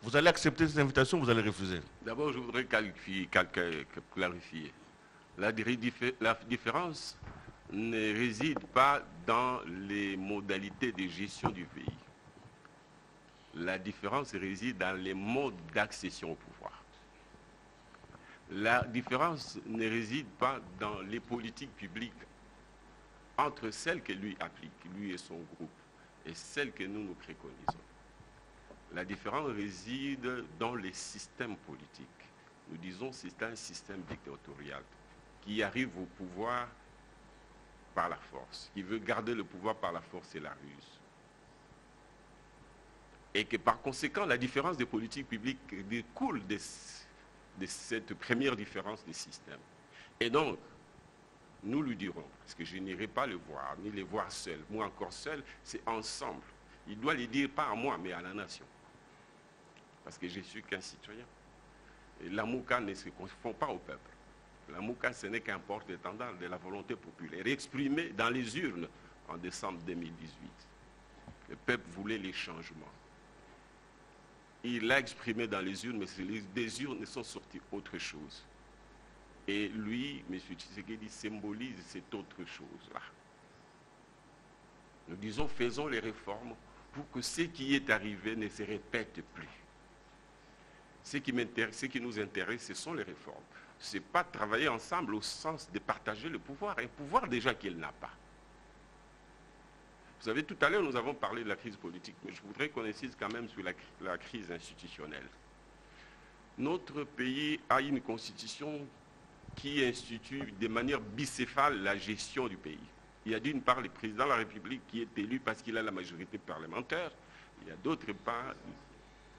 Vous allez accepter cette invitation ou vous allez refuser? D'abord, je voudrais clarifier. La différence ne réside pas dans les modalités de gestion du pays. La différence réside dans les modes d'accession au pouvoir. La différence ne réside pas dans les politiques publiques entre celles que lui applique, lui et son groupe, et celles que nous préconisons. La différence réside dans les systèmes politiques. Nous disons que c'est un système dictatorial qui arrive au pouvoir par la force, qui veut garder le pouvoir par la force et la ruse. Et que par conséquent, la différence des politiques publiques découle de cette première différence des systèmes. Et donc, nous lui dirons, parce que je n'irai pas le voir, ni les voir seuls, moi encore seul, c'est ensemble. Il doit le dire pas à moi, mais à la nation. Parce que je suis qu'un citoyen. Et la MOUCA ne se confond pas au peuple. La MOUCA, ce n'est qu'un porte-étendard de la volonté populaire, exprimée dans les urnes en décembre 2018. Le peuple voulait les changements. Il l'a exprimé dans les urnes, mais des urnes sont sorties autre chose. Et lui, M. Tshisekedi, symbolise cette autre chose-là. Nous disons, faisons les réformes pour que ce qui est arrivé ne se répète plus. Ce qui nous intéresse, ce sont les réformes. Ce n'est pas travailler ensemble au sens de partager le pouvoir, un pouvoir déjà qu'il n'a pas. Vous savez, tout à l'heure, nous avons parlé de la crise politique, mais je voudrais qu'on insiste quand même sur la crise institutionnelle. Notre pays a une constitution qui institue de manière bicéphale la gestion du pays. Il y a d'une part le président de la République qui est élu parce qu'il a la majorité parlementaire, il y a d'autre part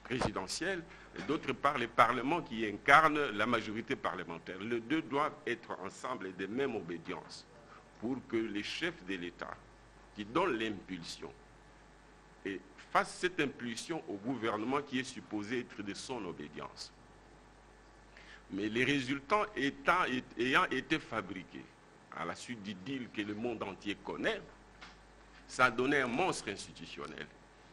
présidentielle, et d'autre part les parlements qui incarnent la majorité parlementaire. Les deux doivent être ensemble et de même obédience pour que les chefs de l'État qui donnent l'impulsion et fassent cette impulsion au gouvernement qui est supposé être de son obédience. Mais les résultats ayant été fabriqués à la suite du deal que le monde entier connaît, ça a donné un monstre institutionnel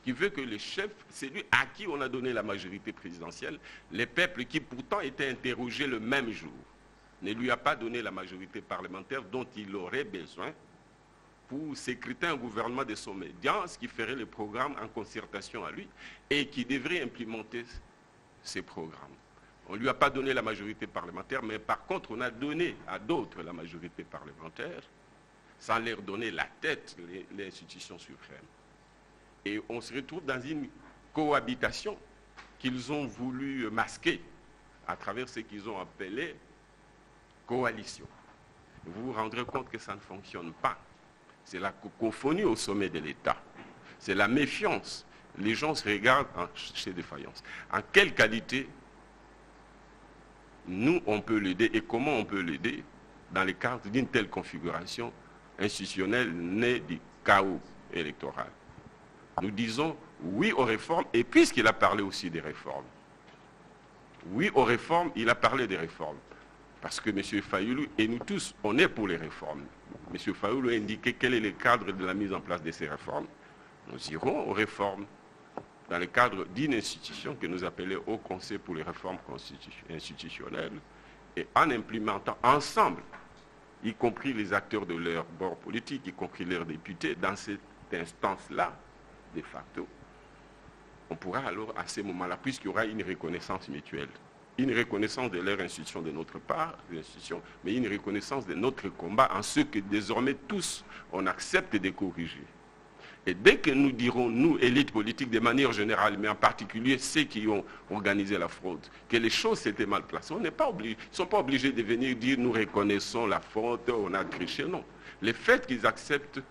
qui veut que le chef, celui à qui on a donné la majorité présidentielle, les peuples qui pourtant étaient interrogés le même jour, ne lui a pas donné la majorité parlementaire dont il aurait besoin pour sécréter un gouvernement de son obédience qui ferait le programme en concertation à lui et qui devrait implémenter ces programmes. On ne lui a pas donné la majorité parlementaire, mais par contre, on a donné à d'autres la majorité parlementaire, sans leur donner la tête, l'institution suprême. Et on se retrouve dans une cohabitation qu'ils ont voulu masquer à travers ce qu'ils ont appelé coalition. Vous vous rendrez compte que ça ne fonctionne pas. C'est la cacophonie au sommet de l'État. C'est la méfiance les gens se regardent chez Défaillance. En quelle qualité nous, on peut l'aider et comment on peut l'aider dans le cadre d'une telle configuration institutionnelle née du chaos électoral. Nous disons oui aux réformes, et puisqu'il a parlé aussi des réformes, oui aux réformes, il a parlé des réformes. Parce que M. Fayulu et nous tous, on est pour les réformes. M. Fayulu a indiqué quel est le cadre de la mise en place de ces réformes. Nous irons aux réformes dans le cadre d'une institution que nous appelons Haut Conseil pour les réformes institutionnelles, et en implémentant ensemble, y compris les acteurs de leur bord politique, y compris leurs députés, dans cette instance-là, de facto, on pourra alors, à ce moment-là, puisqu'il y aura une reconnaissance mutuelle, une reconnaissance de leur institution de notre part, mais une reconnaissance de notre combat en ce que désormais tous, on accepte de corriger. Et dès que nous dirons, nous, élites politiques, de manière générale, mais en particulier ceux qui ont organisé la fraude, que les choses s'étaient mal placées, on n'est pas obligé, ils ne sont pas obligés de venir dire, nous reconnaissons la faute, on a triché, non. Le fait qu'ils acceptent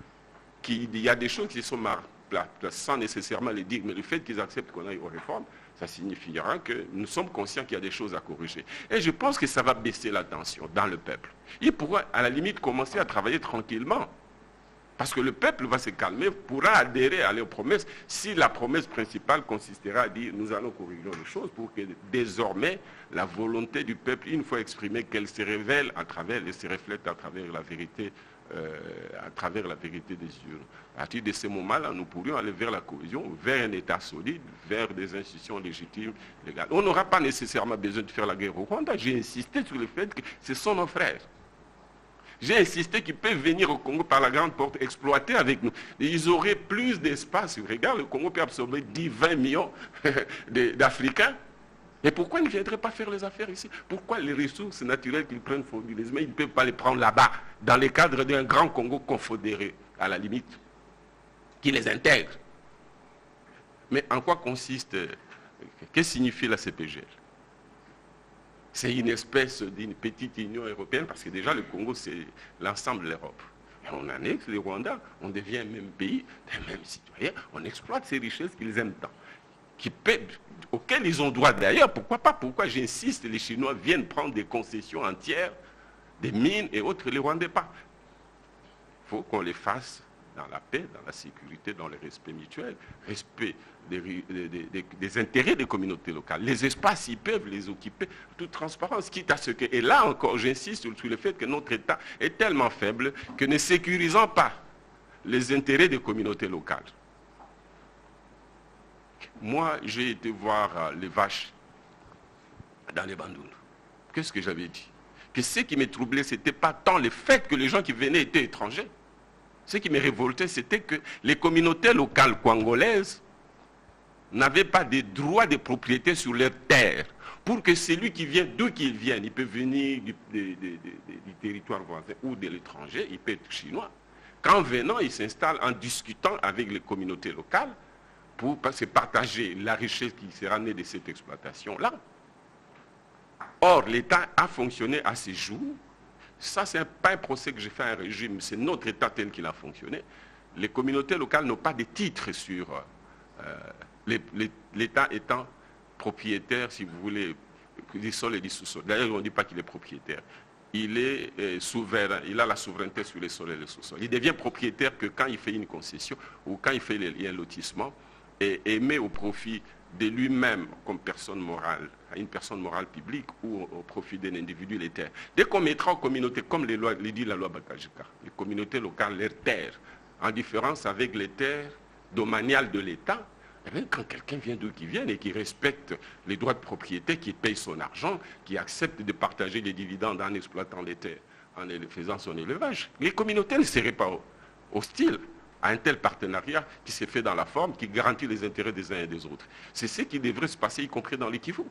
qu'il y a des choses qui sont mal placées, sans nécessairement les dire, mais le fait qu'ils acceptent qu'on aille aux réformes, ça signifiera que nous sommes conscients qu'il y a des choses à corriger. Et je pense que ça va baisser la tension dans le peuple. Il pourra, à la limite, commencer à travailler tranquillement. Parce que le peuple va se calmer, pourra adhérer à leurs promesses si la promesse principale consistera à dire nous allons corriger les choses pour que désormais la volonté du peuple, une fois exprimée, qu'elle se révèle à travers et se reflète à travers la vérité des urnes. À partir de ce moment-là, nous pourrions aller vers la cohésion, vers un État solide, vers des institutions légitimes, légales. On n'aura pas nécessairement besoin de faire la guerre au Rwanda. J'ai insisté sur le fait que ce sont nos frères. J'ai insisté qu'ils peuvent venir au Congo par la grande porte, exploiter avec nous. Et ils auraient plus d'espace. Regarde, le Congo peut absorber 10-20 millions d'Africains. Et pourquoi ils ne viendraient pas faire les affaires ici? Pourquoi les ressources naturelles qu'ils prennent frauduleusement, ils ne peuvent pas les prendre là-bas, dans le cadre d'un grand Congo confédéré, à la limite, qui les intègre? Mais en quoi consiste, qu'est-ce que signifie la CPGL? C'est une espèce d'une petite union européenne, parce que déjà le Congo, c'est l'ensemble de l'Europe. Et on annexe le Rwanda, on devient un même pays, un même citoyen, on exploite ces richesses qu'ils aiment tant, auxquelles ils ont droit d'ailleurs. Pourquoi pas? Pourquoi j'insiste, les Chinois viennent prendre des concessions entières, des mines et autres, les Rwandais pas. Il faut qu'on les fasse dans la paix, dans la sécurité, dans le respect mutuel, respect des intérêts des communautés locales. Les espaces, ils peuvent les occuper, toute transparence, quitte à ce que... Et là encore, j'insiste sur le fait que notre État est tellement faible que ne sécurisant pas les intérêts des communautés locales. Moi, j'ai été voir les vaches dans les bandounes. Qu'est-ce que j'avais dit? Que ce qui me troublait, ce n'était pas tant le fait que les gens qui venaient étaient étrangers. Ce qui me révoltait, c'était que les communautés locales congolaises n'avaient pas de droits de propriété sur leurs terres. Pour que celui qui vient, d'où qu'il vienne, il peut venir du territoire voisin ou de l'étranger, il peut être chinois. Qu'en venant, il s'installe en discutant avec les communautés locales pour se partager la richesse qui sera née de cette exploitation-là. Or, l'État a fonctionné à ce jour. Ça, ce n'est pas un procès que j'ai fait à un régime, c'est notre État tel qu'il a fonctionné. Les communautés locales n'ont pas de titre sur l'État étant propriétaire, si vous voulez, du sol et du sous-sol. D'ailleurs, on ne dit pas qu'il est propriétaire. Il est souverain, il a la souveraineté sur les sols et le sous-sol. Il devient propriétaire que quand il fait une concession ou quand il fait un lotissement et met au profit de lui-même comme personne morale, à une personne morale publique ou au profit d'un individu les terres. Dès qu'on mettra aux communautés, comme les dit la loi Bakajika, les communautés locales, leurs terres, en différence avec les terres domaniales de l'État, eh bien, quand quelqu'un vient d'où qu'il vienne et qui respecte les droits de propriété, qui paye son argent, qui accepte de partager des dividendes en exploitant les terres, en faisant son élevage, les communautés ne seraient pas hostiles à un tel partenariat qui s'est fait dans la forme, qui garantit les intérêts des uns et des autres. C'est ce qui devrait se passer, y compris dans les Kivu.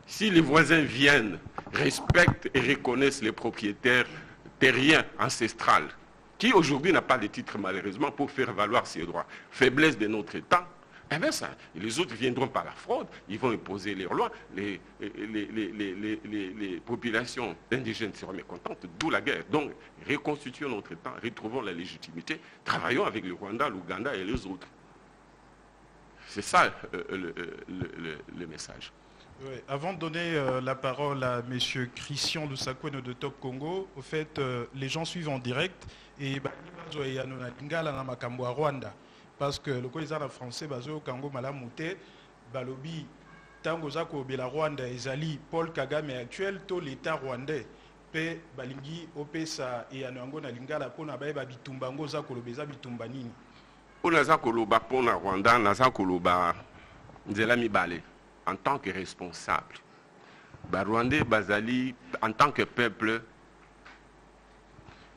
Si les voisins viennent, respectent et reconnaissent les propriétaires terriens ancestrales, qui aujourd'hui n'a pas de titre malheureusement pour faire valoir ses droits, faiblesse de notre État, eh bien ça, les autres viendront par la fraude, ils vont imposer leurs lois, les populations indigènes seront mécontentes, d'où la guerre. Donc, reconstituons notre État, retrouvons la légitimité, travaillons avec le Rwanda, l'Ouganda et les autres. C'est ça le message. Oui, avant de donner la parole à M. Christian Lusakweno de Top Congo, au fait, les gens suivent en direct et Rwanda. Parce que le président français, Bazo Kango Malamouté, Balobi, Tango Zako Bela Rwanda, Ezali, Paul Kagame actuel, tout l'État rwandais. Pe Balingi, Opesa et Anango Nalingala, Pona Baeba Bitumbango Zako Lobeza Bitumbanini. Pona Zako Loba, Pona Rwanda, Nazako Loba, Nzela Mibale. En tant que responsable, Rwandais, Bazali, en tant que peuple,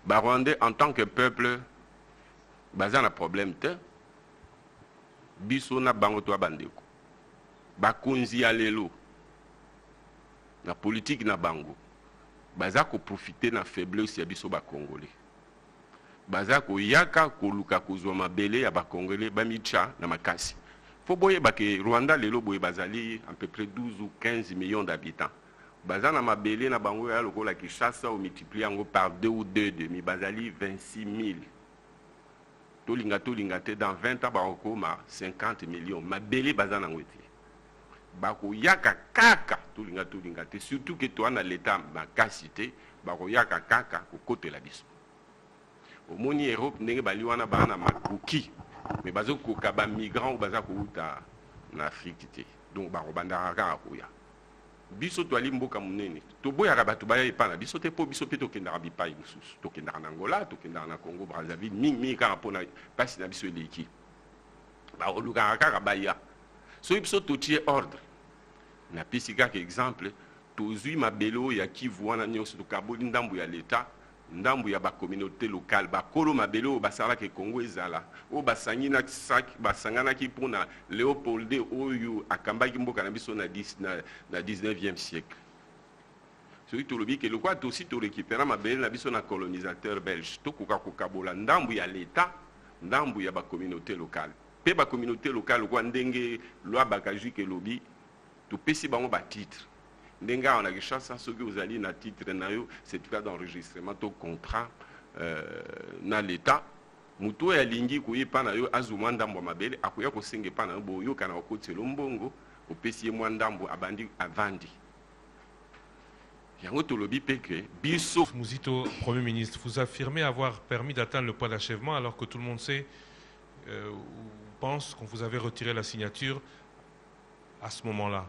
Rwandais, en tant que peuple, Bazan a problème, Biso na bango to bandeko. Bakunzi alelo. La politique na bango. Bazako profiter na faiblesse ya biso ba Congolais. Bazako yaka koluka kozwa mabele ya ba Congolais bamicha na makasi. Faut boye que Rwanda lelo boye bazali à peu près 12 ou 15 millions d'habitants. Bazana mabele na bango ya lokola Kinshasa ou multiplié par 2 ou 2,5 bazali 26 000. Tolinga te dans 20 ans baroko ma 50 millions. Mabele bazana ngweti. Bako yaka kaka tolinga te surtout que toi na l'état makasité bako yaka kaka ko côté la biso. Au moni Europe ndenge baliwana bana makuki. Mais bazo koka ba migrant ou baza kouta na Afrique. Donc ba robanda ka akoya. Biso to ali mboka munene. To boya ka batu ba yepa na biso te po biso pe to kenda bi pa mususu. To kenda na Angola, to kenda na Congo Brazzaville, mingi ka pona pasi na biso leki. Ba oluka ka ba ya. So biso to tie ordre. Na pisika ke exemple, to zui mabelo ya Kivu wana nyonso to kaboli ndambu ya l'état. Ndambu ya ba communauté locale ba kolo mabelo basala ke Congo ezala o basangina sak basangana ki pona Léopold oyo akambaki mboka na biso na 19e siècle. Celui to lobi ke lokwa to aussi to récupérer mabelo na biso na colonisateur belge to koka kokabola ndambu ya l'état ndambu ya ba communauté locale pe ba communauté locale kwa ndenge loi bakaji ke lobi to pesi bango ba titre. Ndenga on a Kinshasa soki ozali na titre na yo certificat d'enregistrement to contrat na l'état muto ya lingi kuyipa na yo azuma ndambo mabele akuya kosenge pa na boyo kana okotelo mbongo opesi mwa ndambo abandi avandi yango tolobi peke biso. Mouzito, Premier ministre, vous affirmez avoir permis d'atteindre le point d'achèvement alors que tout le monde sait ou pense qu'on vous avait retiré la signature à ce moment-là.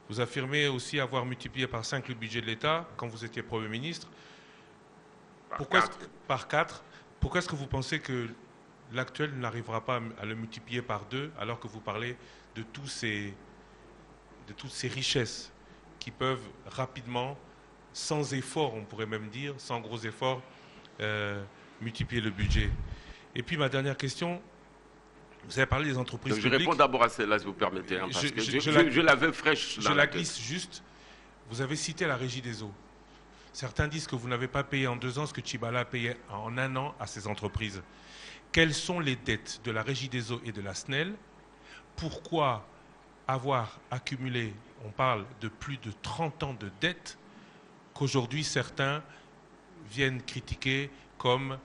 Vous affirmez aussi avoir multiplié par 5 le budget de l'État quand vous étiez Premier ministre. Par 4. Pourquoi est-ce que vous pensez que l'actuel n'arrivera pas à le multiplier par 2 alors que vous parlez de toutes ces richesses qui peuvent rapidement, sans effort, on pourrait même dire, sans gros efforts, multiplier le budget? Et puis ma dernière question, vous avez parlé des entreprises publiques. Je réponds d'abord à celle-là, si vous permettez, hein, parce que je l'avais fraîche. Je la glisse juste. Vous avez cité la Régie des eaux. Certains disent que vous n'avez pas payé en 2 ans ce que Tchibala a payé en 1 an à ces entreprises. Quelles sont les dettes de la Régie des eaux et de la SNEL? Pourquoi avoir accumulé, on parle de plus de 30 ans de dettes, qu'aujourd'hui certains viennent critiquer comme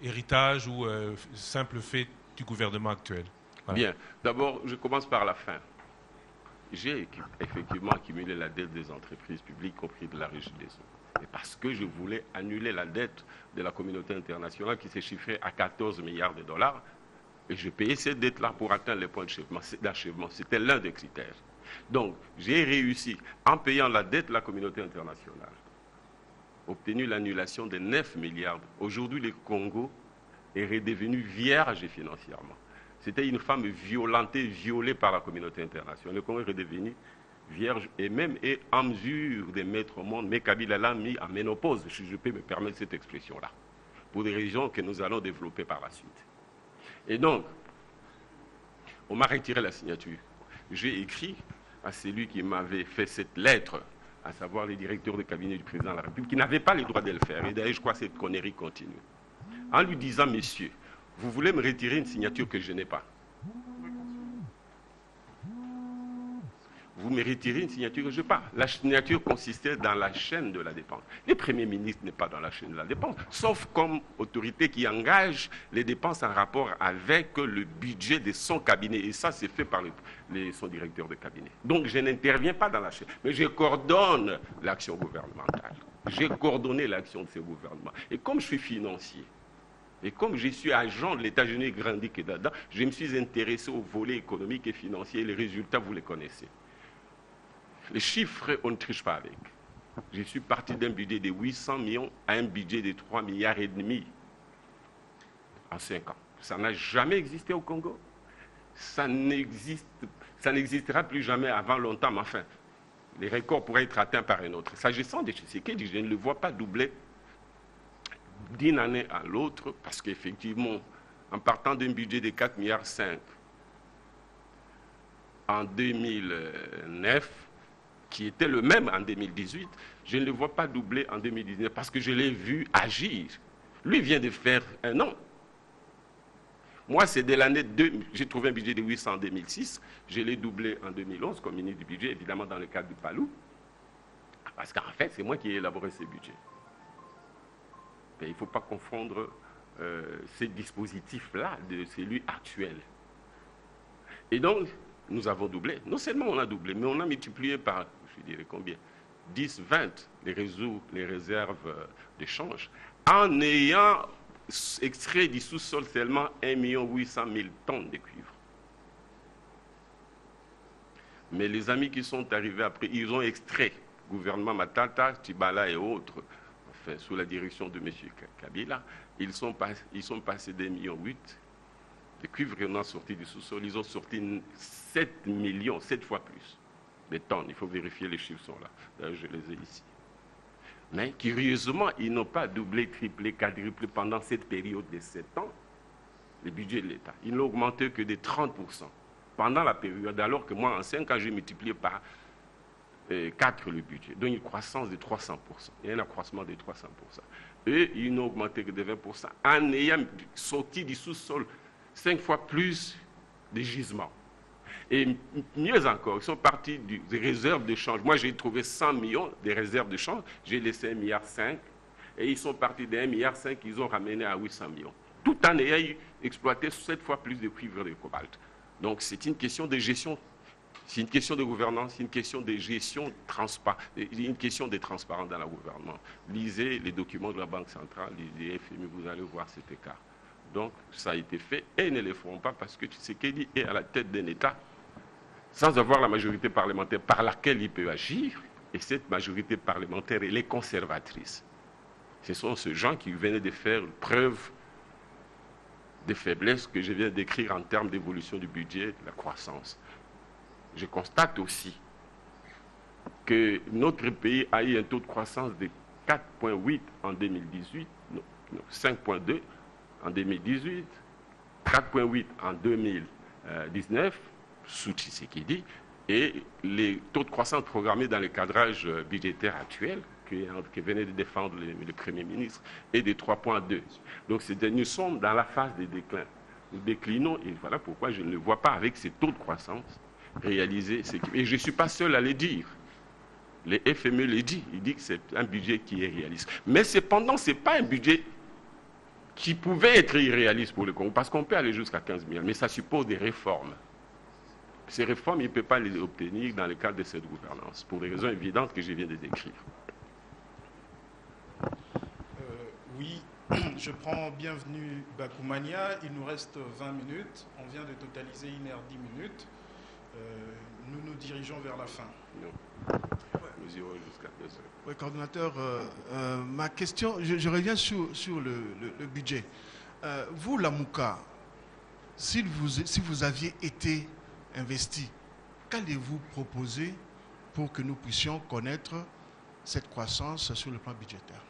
héritage ou simple fait du gouvernement actuel? Voilà. Bien. D'abord, je commence par la fin. J'ai effectivement accumulé la dette des entreprises publiques, compris de la Régie des eaux. Et parce que je voulais annuler la dette de la communauté internationale qui s'est chiffrée à 14 milliards de dollars. Et je payais cette dette-là pour atteindre les points d'achèvement. C'était l'un des critères. Donc, j'ai réussi, en payant la dette de la communauté internationale, obtenu l'annulation de 9 milliards. Aujourd'hui, le Congo est redevenu vierge financièrement. C'était une femme violentée, violée par la communauté internationale. Le Congo est redevenu vierge et même est en mesure de mettre au monde, mais Kabila l'a mis en ménopause, si je peux me permettre cette expression-là, pour des raisons que nous allons développer par la suite. Et donc, on m'a retiré la signature. J'ai écrit à celui qui m'avait fait cette lettre, à savoir les directeurs de cabinet du président de la République, qui n'avaient pas le droit de le faire. Et d'ailleurs, je crois que cette connerie continue. En lui disant, messieurs, vous voulez me retirer une signature que je n'ai pas. vous me retirez une signature, je pars. La signature consistait dans la chaîne de la dépense. Le Premier ministre n'est pas dans la chaîne de la dépense, sauf comme autorité qui engage les dépenses en rapport avec le budget de son cabinet. Et ça, c'est fait par son directeur de cabinet. Donc, je n'interviens pas dans la chaîne, mais je coordonne l'action gouvernementale. J'ai coordonné l'action de ce gouvernement. Et comme je suis financier, et comme je suis agent de l'État, je n'ai grandi que là-dedans, je me suis intéressé au volet économique et financier. Et les résultats, vous les connaissez. Les chiffres, on ne triche pas avec. Je suis parti d'un budget de 800 millions à un budget de 3,5 milliards en 5 ans. Ça n'a jamais existé au Congo. Ça n'existera plus jamais avant longtemps, mais enfin, les records pourraient être atteints par un autre. S'agissant de Tshisekedi, je ne le vois pas doubler d'une année à l'autre, parce qu'effectivement, en partant d'un budget de 4,5 milliards en 2009, qui était le même en 2018, je ne le vois pas doubler en 2019 parce que je l'ai vu agir. Lui vient de faire 1 an. Moi, c'est dès l'année 2, j'ai trouvé un budget de 800 en 2006, je l'ai doublé en 2011 comme ministre du budget, évidemment dans le cadre du Palou, parce qu'en fait, c'est moi qui ai élaboré ce budget. Mais il ne faut pas confondre ces dispositifs-là de celui actuel. Et donc, nous avons doublé. Non seulement on a doublé, mais on a multiplié par, je dirais combien, 10, 20 les réserves d'échange, en ayant extrait du sous-sol seulement 1 800 000 tonnes de cuivre. Mais les amis qui sont arrivés après, ils ont extrait, gouvernement Matata, Tibala et autres, enfin, sous la direction de M. Kabila, ils sont passés d'1,8 million de cuivre et on a sorti du sous-sol, ils ont sorti 7 millions, 7 fois plus de tonnes. Il faut vérifier, les chiffres sont là. D'ailleurs, je les ai ici. Mais curieusement, ils n'ont pas doublé, triplé, quadruplé pendant cette période de 7 ans le budget de l'État. Ils n'ont augmenté que de 30% pendant la période, alors que moi, en 5 ans, j'ai multiplié par 4 le budget. Donc, une croissance de 300%. Il y a un accroissement de 300%. Eux, ils n'ont augmenté que de 20% en ayant sorti du sous-sol 5 fois plus de gisements. Et mieux encore, ils sont partis des réserves de change. Moi, j'ai trouvé 100 millions de réserves de change. J'ai laissé 1,5 milliard. Et ils sont partis de 1,5 milliard, ils ont ramené à 800 millions. Tout en ayant exploité 7 fois plus de cuivre et de cobalt. Donc, c'est une question de gestion. C'est une question de gouvernance, c'est une question de gestion, une question de transparence dans la gouvernance. Lisez les documents de la Banque centrale, les FMI, vous allez voir cet écart. Donc, ça a été fait et ils ne le feront pas parce que Tshisekedi est à la tête d'un État sans avoir la majorité parlementaire par laquelle il peut agir. Et cette majorité parlementaire, elle est conservatrice. Ce sont ces gens qui venaient de faire preuve des faiblesses que je viens d'écrire en termes d'évolution du budget, de la croissance. Je constate aussi que notre pays a eu un taux de croissance de 4,8 en 2018, 5,2 en 2018, 4,8 en 2019, sous Tshisekedi, et les taux de croissance programmés dans le cadrage budgétaire actuel, que venait de défendre le Premier ministre, est de 3,2. Donc nous sommes dans la phase de déclin. Nous déclinons, et voilà pourquoi je ne le vois pas avec ces taux de croissance réaliser. Et je ne suis pas seul à le dire. Le FME le dit. Il dit que c'est un budget qui est réaliste. Mais cependant, ce n'est pas un budget qui pouvait être irréaliste pour le Congo, parce qu'on peut aller jusqu'à 15 milliards, mais ça suppose des réformes. Ces réformes, il ne peut pas les obtenir dans le cadre de cette gouvernance, pour des raisons évidentes que je viens de décrire. Oui, je prends bienvenue Bakoumania. Il nous reste 20 minutes. On vient de totaliser 1h10 minutes. Nous nous dirigeons vers la fin. Nous irons jusqu'à 2 heures. Oui, coordonnateur, ma question, je reviens sur le budget. Vous, la Mouka, si vous aviez été investi, qu'allez-vous proposer pour que nous puissions connaître cette croissance sur le plan budgétaire?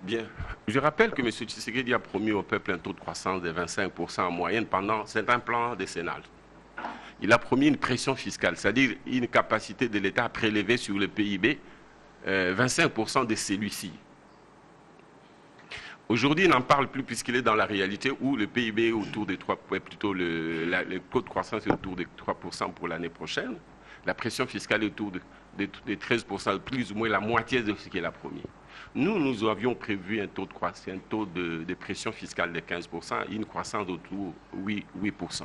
Bien. Je rappelle que M. Tshisekedi a promis au peuple un taux de croissance de 25% en moyenne pendant certains plans décennal. Il a promis une pression fiscale, c'est-à-dire une capacité de l'État à prélever sur le PIB 25% de celui-ci. Aujourd'hui, il n'en parle plus puisqu'il est dans la réalité où le PIB est autour de 3%, plutôt le taux de croissance est autour de 3% pour l'année prochaine. La pression fiscale est autour de 13%, plus ou moins la moitié de ce qu'elle a promis. Nous avions prévu un taux de croissance, un taux de pression fiscale de 15% et une croissance d'autour de 8%.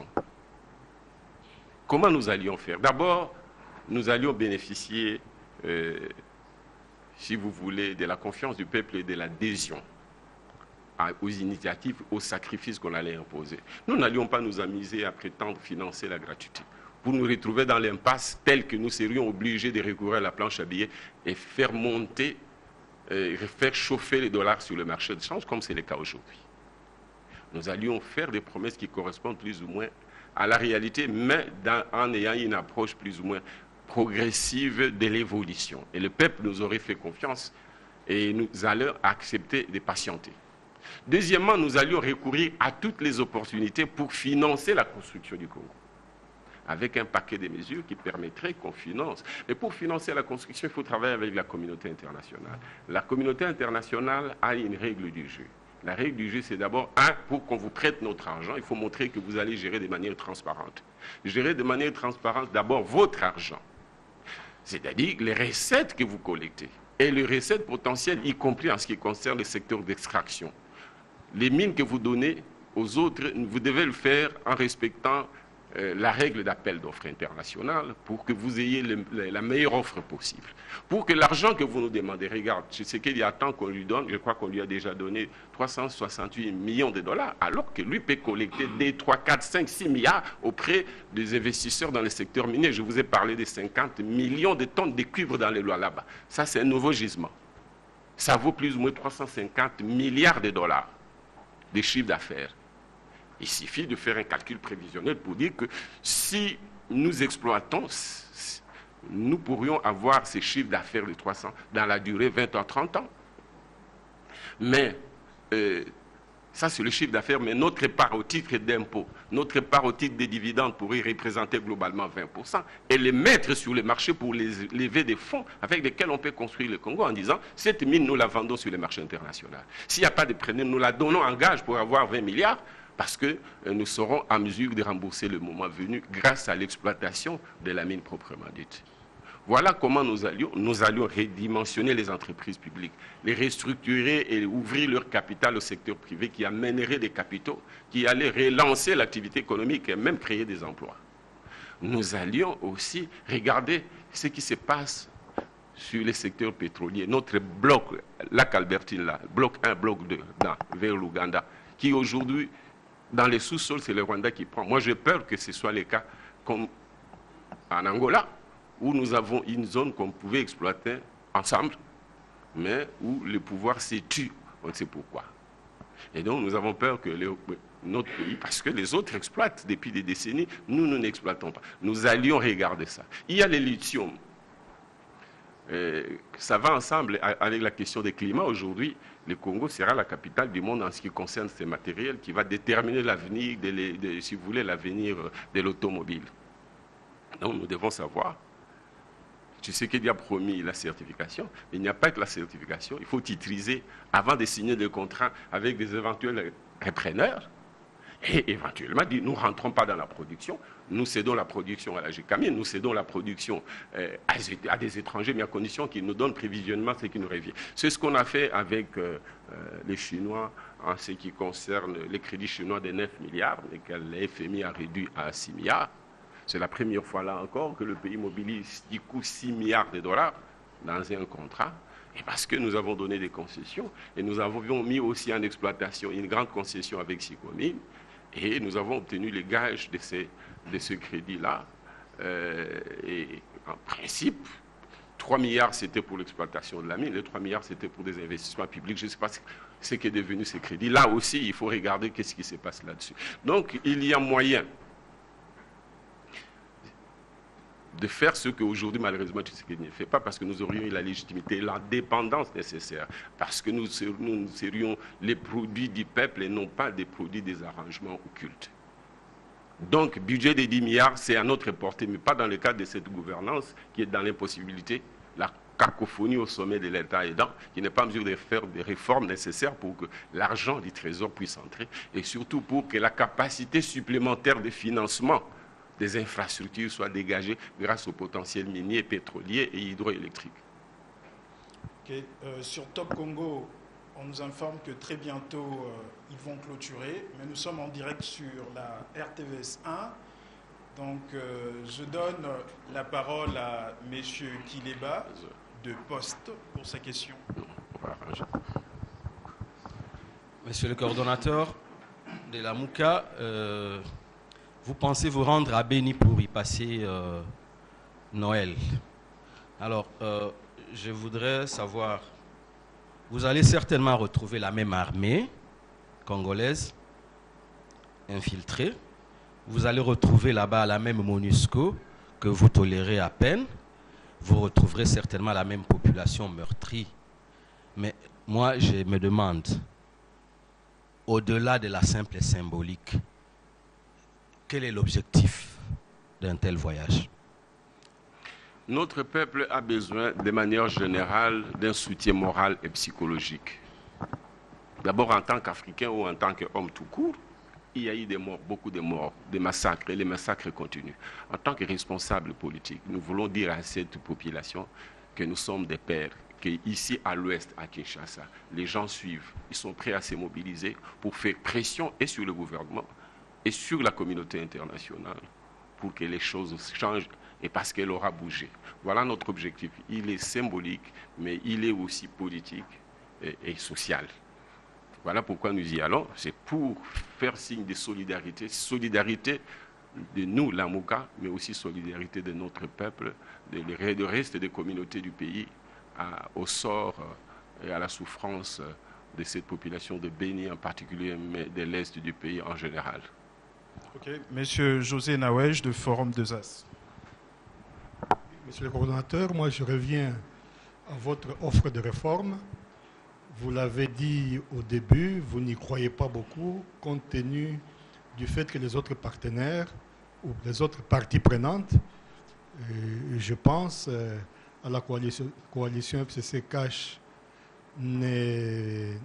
Comment nous allions faire? D'abord, nous allions bénéficier, si vous voulez, de la confiance du peuple et de l'adhésion aux initiatives, aux sacrifices qu'on allait imposer. Nous n'allions pas nous amuser à prétendre financer la gratuité pour nous retrouver dans l'impasse telle que nous serions obligés de recourir à la planche à billets et faire monter, faire chauffer les dollars sur le marché de change comme c'est le cas aujourd'hui. Nous allions faire des promesses qui correspondent plus ou moins à la réalité, mais en ayant une approche plus ou moins progressive de l'évolution. Et le peuple nous aurait fait confiance et nous allions accepter de patienter. Deuxièmement, nous allions recourir à toutes les opportunités pour financer la construction du Congo, avec un paquet de mesures qui permettraient qu'on finance. Et pour financer la construction, il faut travailler avec la communauté internationale. La communauté internationale a une règle du jeu. La règle du jeu, c'est d'abord, pour qu'on vous prête notre argent, il faut montrer que vous allez gérer de manière transparente. Gérer de manière transparente d'abord votre argent, c'est-à-dire les recettes que vous collectez et les recettes potentielles, y compris en ce qui concerne le secteur d'extraction. Les mines que vous donnez aux autres, vous devez le faire en respectant la règle d'appel d'offres internationale pour que vous ayez la meilleure offre possible. Pour que l'argent que vous nous demandez, regarde, je sais qu'il y a tant qu'on lui donne, je crois qu'on lui a déjà donné 368 millions de dollars, alors que lui peut collecter des 3, 4, 5, 6 milliards auprès des investisseurs dans le secteur minier. Je vous ai parlé des 50 millions de tonnes de cuivre dans les lois là-bas. Ça, c'est un nouveau gisement. Ça vaut plus ou moins 350 milliards de dollars de chiffre d'affaires. Il suffit de faire un calcul prévisionnel pour dire que si nous exploitons, nous pourrions avoir ces chiffres d'affaires de 300 dans la durée 20 à 30 ans. Mais ça, c'est le chiffre d'affaires, mais notre part au titre d'impôt, notre part au titre des dividendes pourrait représenter globalement 20% et les mettre sur le marché pour les lever des fonds avec lesquels on peut construire le Congo en disant cette mine, nous la vendons sur le marché international. S'il n'y a pas de preneur, nous la donnons en gage pour avoir 20 milliards. Parce que nous serons en mesure de rembourser le moment venu grâce à l'exploitation de la mine proprement dite. Voilà comment nous allions redimensionner les entreprises publiques, les restructurer et ouvrir leur capital au secteur privé qui amènerait des capitaux, qui allaient relancer l'activité économique et même créer des emplois. Nous allions aussi regarder ce qui se passe sur les secteurs pétroliers. Notre bloc, lac Albertine, là, bloc 1, bloc 2, vers l'Ouganda, qui aujourd'hui, dans les sous-sols, c'est le Rwanda qui prend. Moi, j'ai peur que ce soit le cas comme en Angola, où nous avons une zone qu'on pouvait exploiter ensemble, mais où le pouvoir s'est tué, on ne sait pourquoi. Et donc, nous avons peur que notre pays, parce que les autres exploitent depuis des décennies, nous n'exploitons pas. Nous allions regarder ça. Il y a le lithium. Ça va ensemble avec la question des climats. Aujourd'hui, le Congo sera la capitale du monde en ce qui concerne ces matériels qui va déterminer l'avenir, si vous voulez, l'avenir de l'automobile. Donc nous devons savoir, tu sais qu'il y a promis la certification, mais il n'y a pas que la certification, il faut titriser avant de signer des contrats avec des éventuels repreneurs. Et éventuellement, nous ne rentrons pas dans la production, nous cédons la production à la GCAMI, nous cédons la production à des étrangers, mais à condition qu'ils nous donnent prévisionnement ce qui nous revient. C'est ce qu'on a fait avec les Chinois en ce qui concerne les crédits chinois de 9 milliards, mais que le FMI a réduit à 6 milliards. C'est la première fois là encore que le pays mobilise du coup 6 milliards de dollars dans un contrat. Et parce que nous avons donné des concessions et nous avons mis aussi en exploitation une grande concession avec Sicomine. Et nous avons obtenu les gages de ce crédit-là. Et en principe, 3 milliards, c'était pour l'exploitation de la mine. Les 3 milliards, c'était pour des investissements publics. Je ne sais pas ce qui est devenu ces crédits. Là aussi, il faut regarder qu'est-ce qui se passe là-dessus. Donc, il y a moyen de faire ce qu'aujourd'hui, malheureusement, tu sais qu'il ne fait pas, parce que nous aurions eu la légitimité et l'indépendance nécessaire, parce que nous serions les produits du peuple et non pas des produits des arrangements occultes. Donc, budget de 10 milliards, c'est à notre portée, mais pas dans le cadre de cette gouvernance qui est dans l'impossibilité, la cacophonie au sommet de l'État aidant, qui n'est pas en mesure de faire des réformes nécessaires pour que l'argent du Trésor puisse entrer, et surtout pour que la capacité supplémentaire de financement des infrastructures soient dégagées grâce au potentiel minier, pétrolier et hydroélectrique. Okay. Sur Top Congo, on nous informe que très bientôt, ils vont clôturer, mais nous sommes en direct sur la RTVS 1. Donc, je donne la parole à M. Kileba de Poste pour sa question. Monsieur le coordonnateur de la MOUCA, vous pensez vous rendre à Béni pour y passer Noël. Alors, je voudrais savoir, vous allez certainement retrouver la même armée congolaise infiltrée. Vous allez retrouver là-bas la même MONUSCO que vous tolérez à peine. Vous retrouverez certainement la même population meurtrie. Mais moi, je me demande, au-delà de la simple symbolique, quel est l'objectif d'un tel voyage? Notre peuple a besoin, de manière générale, d'un soutien moral et psychologique. D'abord, en tant qu'Africain ou en tant qu'homme tout court, il y a eu des morts, beaucoup de morts, des massacres, et les massacres continuent. En tant que responsables politiques, nous voulons dire à cette population que nous sommes des pères, qu'ici à l'ouest, à Kinshasa, les gens suivent, ils sont prêts à se mobiliser pour faire pression et sur le gouvernement et sur la communauté internationale pour que les choses changent et parce qu'elle aura bougé. Voilà notre objectif. Il est symbolique, mais il est aussi politique et social. Voilà pourquoi nous y allons. C'est pour faire signe de solidarité, solidarité de nous, la MOUCA, mais aussi solidarité de notre peuple, du reste des communautés du pays, au sort et à la souffrance de cette population de Béni en particulier, mais de l'Est du pays en général. Ok. Monsieur José Nawej de Forum 2As. Monsieur le coordonnateur, moi je reviens à votre offre de réforme. Vous l'avez dit au début, vous n'y croyez pas beaucoup, compte tenu du fait que les autres partenaires ou les autres parties prenantes, je pense à la coalition FCC-CACH, n'est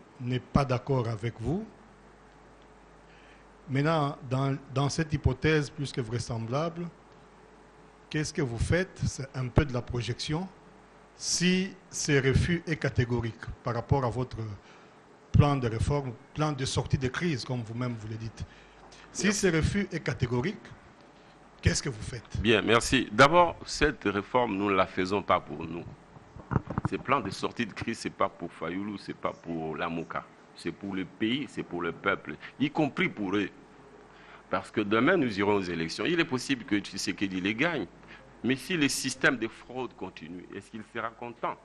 pas d'accord avec vous. Maintenant, dans cette hypothèse plus que vraisemblable, qu'est-ce que vous faites? C'est un peu de la projection. Si ce refus est catégorique par rapport à votre plan de réforme, plan de sortie de crise, comme vous-même vous le dites, si ce refus est catégorique, qu'est-ce que vous faites? Bien, merci. D'abord, cette réforme, nous ne la faisons pas pour nous. Ce plan de sortie de crise, ce n'est pas pour Fayoulou, ce n'est pas pour la MOUCA. C'est pour le pays, c'est pour le peuple, y compris pour eux. Parce que demain, nous irons aux élections. Il est possible que Tshisekedi les gagne. Mais si le système de fraude continue, est-ce qu'il sera content?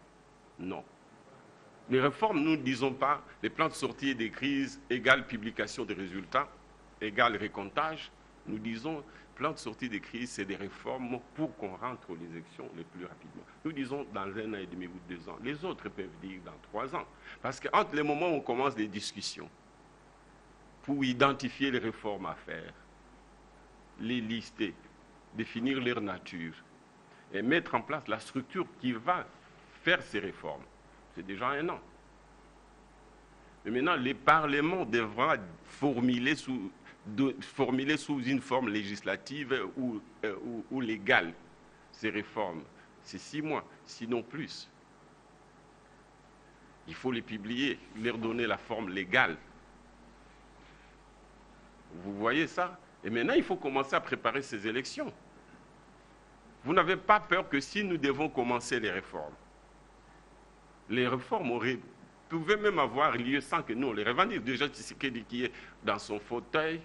Non. Les réformes, nous ne disons pas les plans de sortie des crises égale publication des résultats, égale récomptage. Nous disons plan de sortie des crises, c'est des réformes pour qu'on rentre aux élections le plus rapidement. Nous disons dans 1 an et demi ou 2 ans. Les autres peuvent dire dans 3 ans. Parce qu'entre les moments où on commence les discussions, pour identifier les réformes à faire, les lister, définir leur nature et mettre en place la structure qui va faire ces réformes. C'est déjà 1 an. Mais maintenant, les parlements devront formuler sous une forme législative ou légale ces réformes. C'est 6 mois, sinon plus. Il faut les publier, leur donner la forme légale. Vous voyez ça? Et maintenant, il faut commencer à préparer ces élections. Vous n'avez pas peur que si nous devons commencer les réformes pouvaient même avoir lieu sans que nous on les revendique. Déjà, Tshisekedi qui est dans son fauteuil,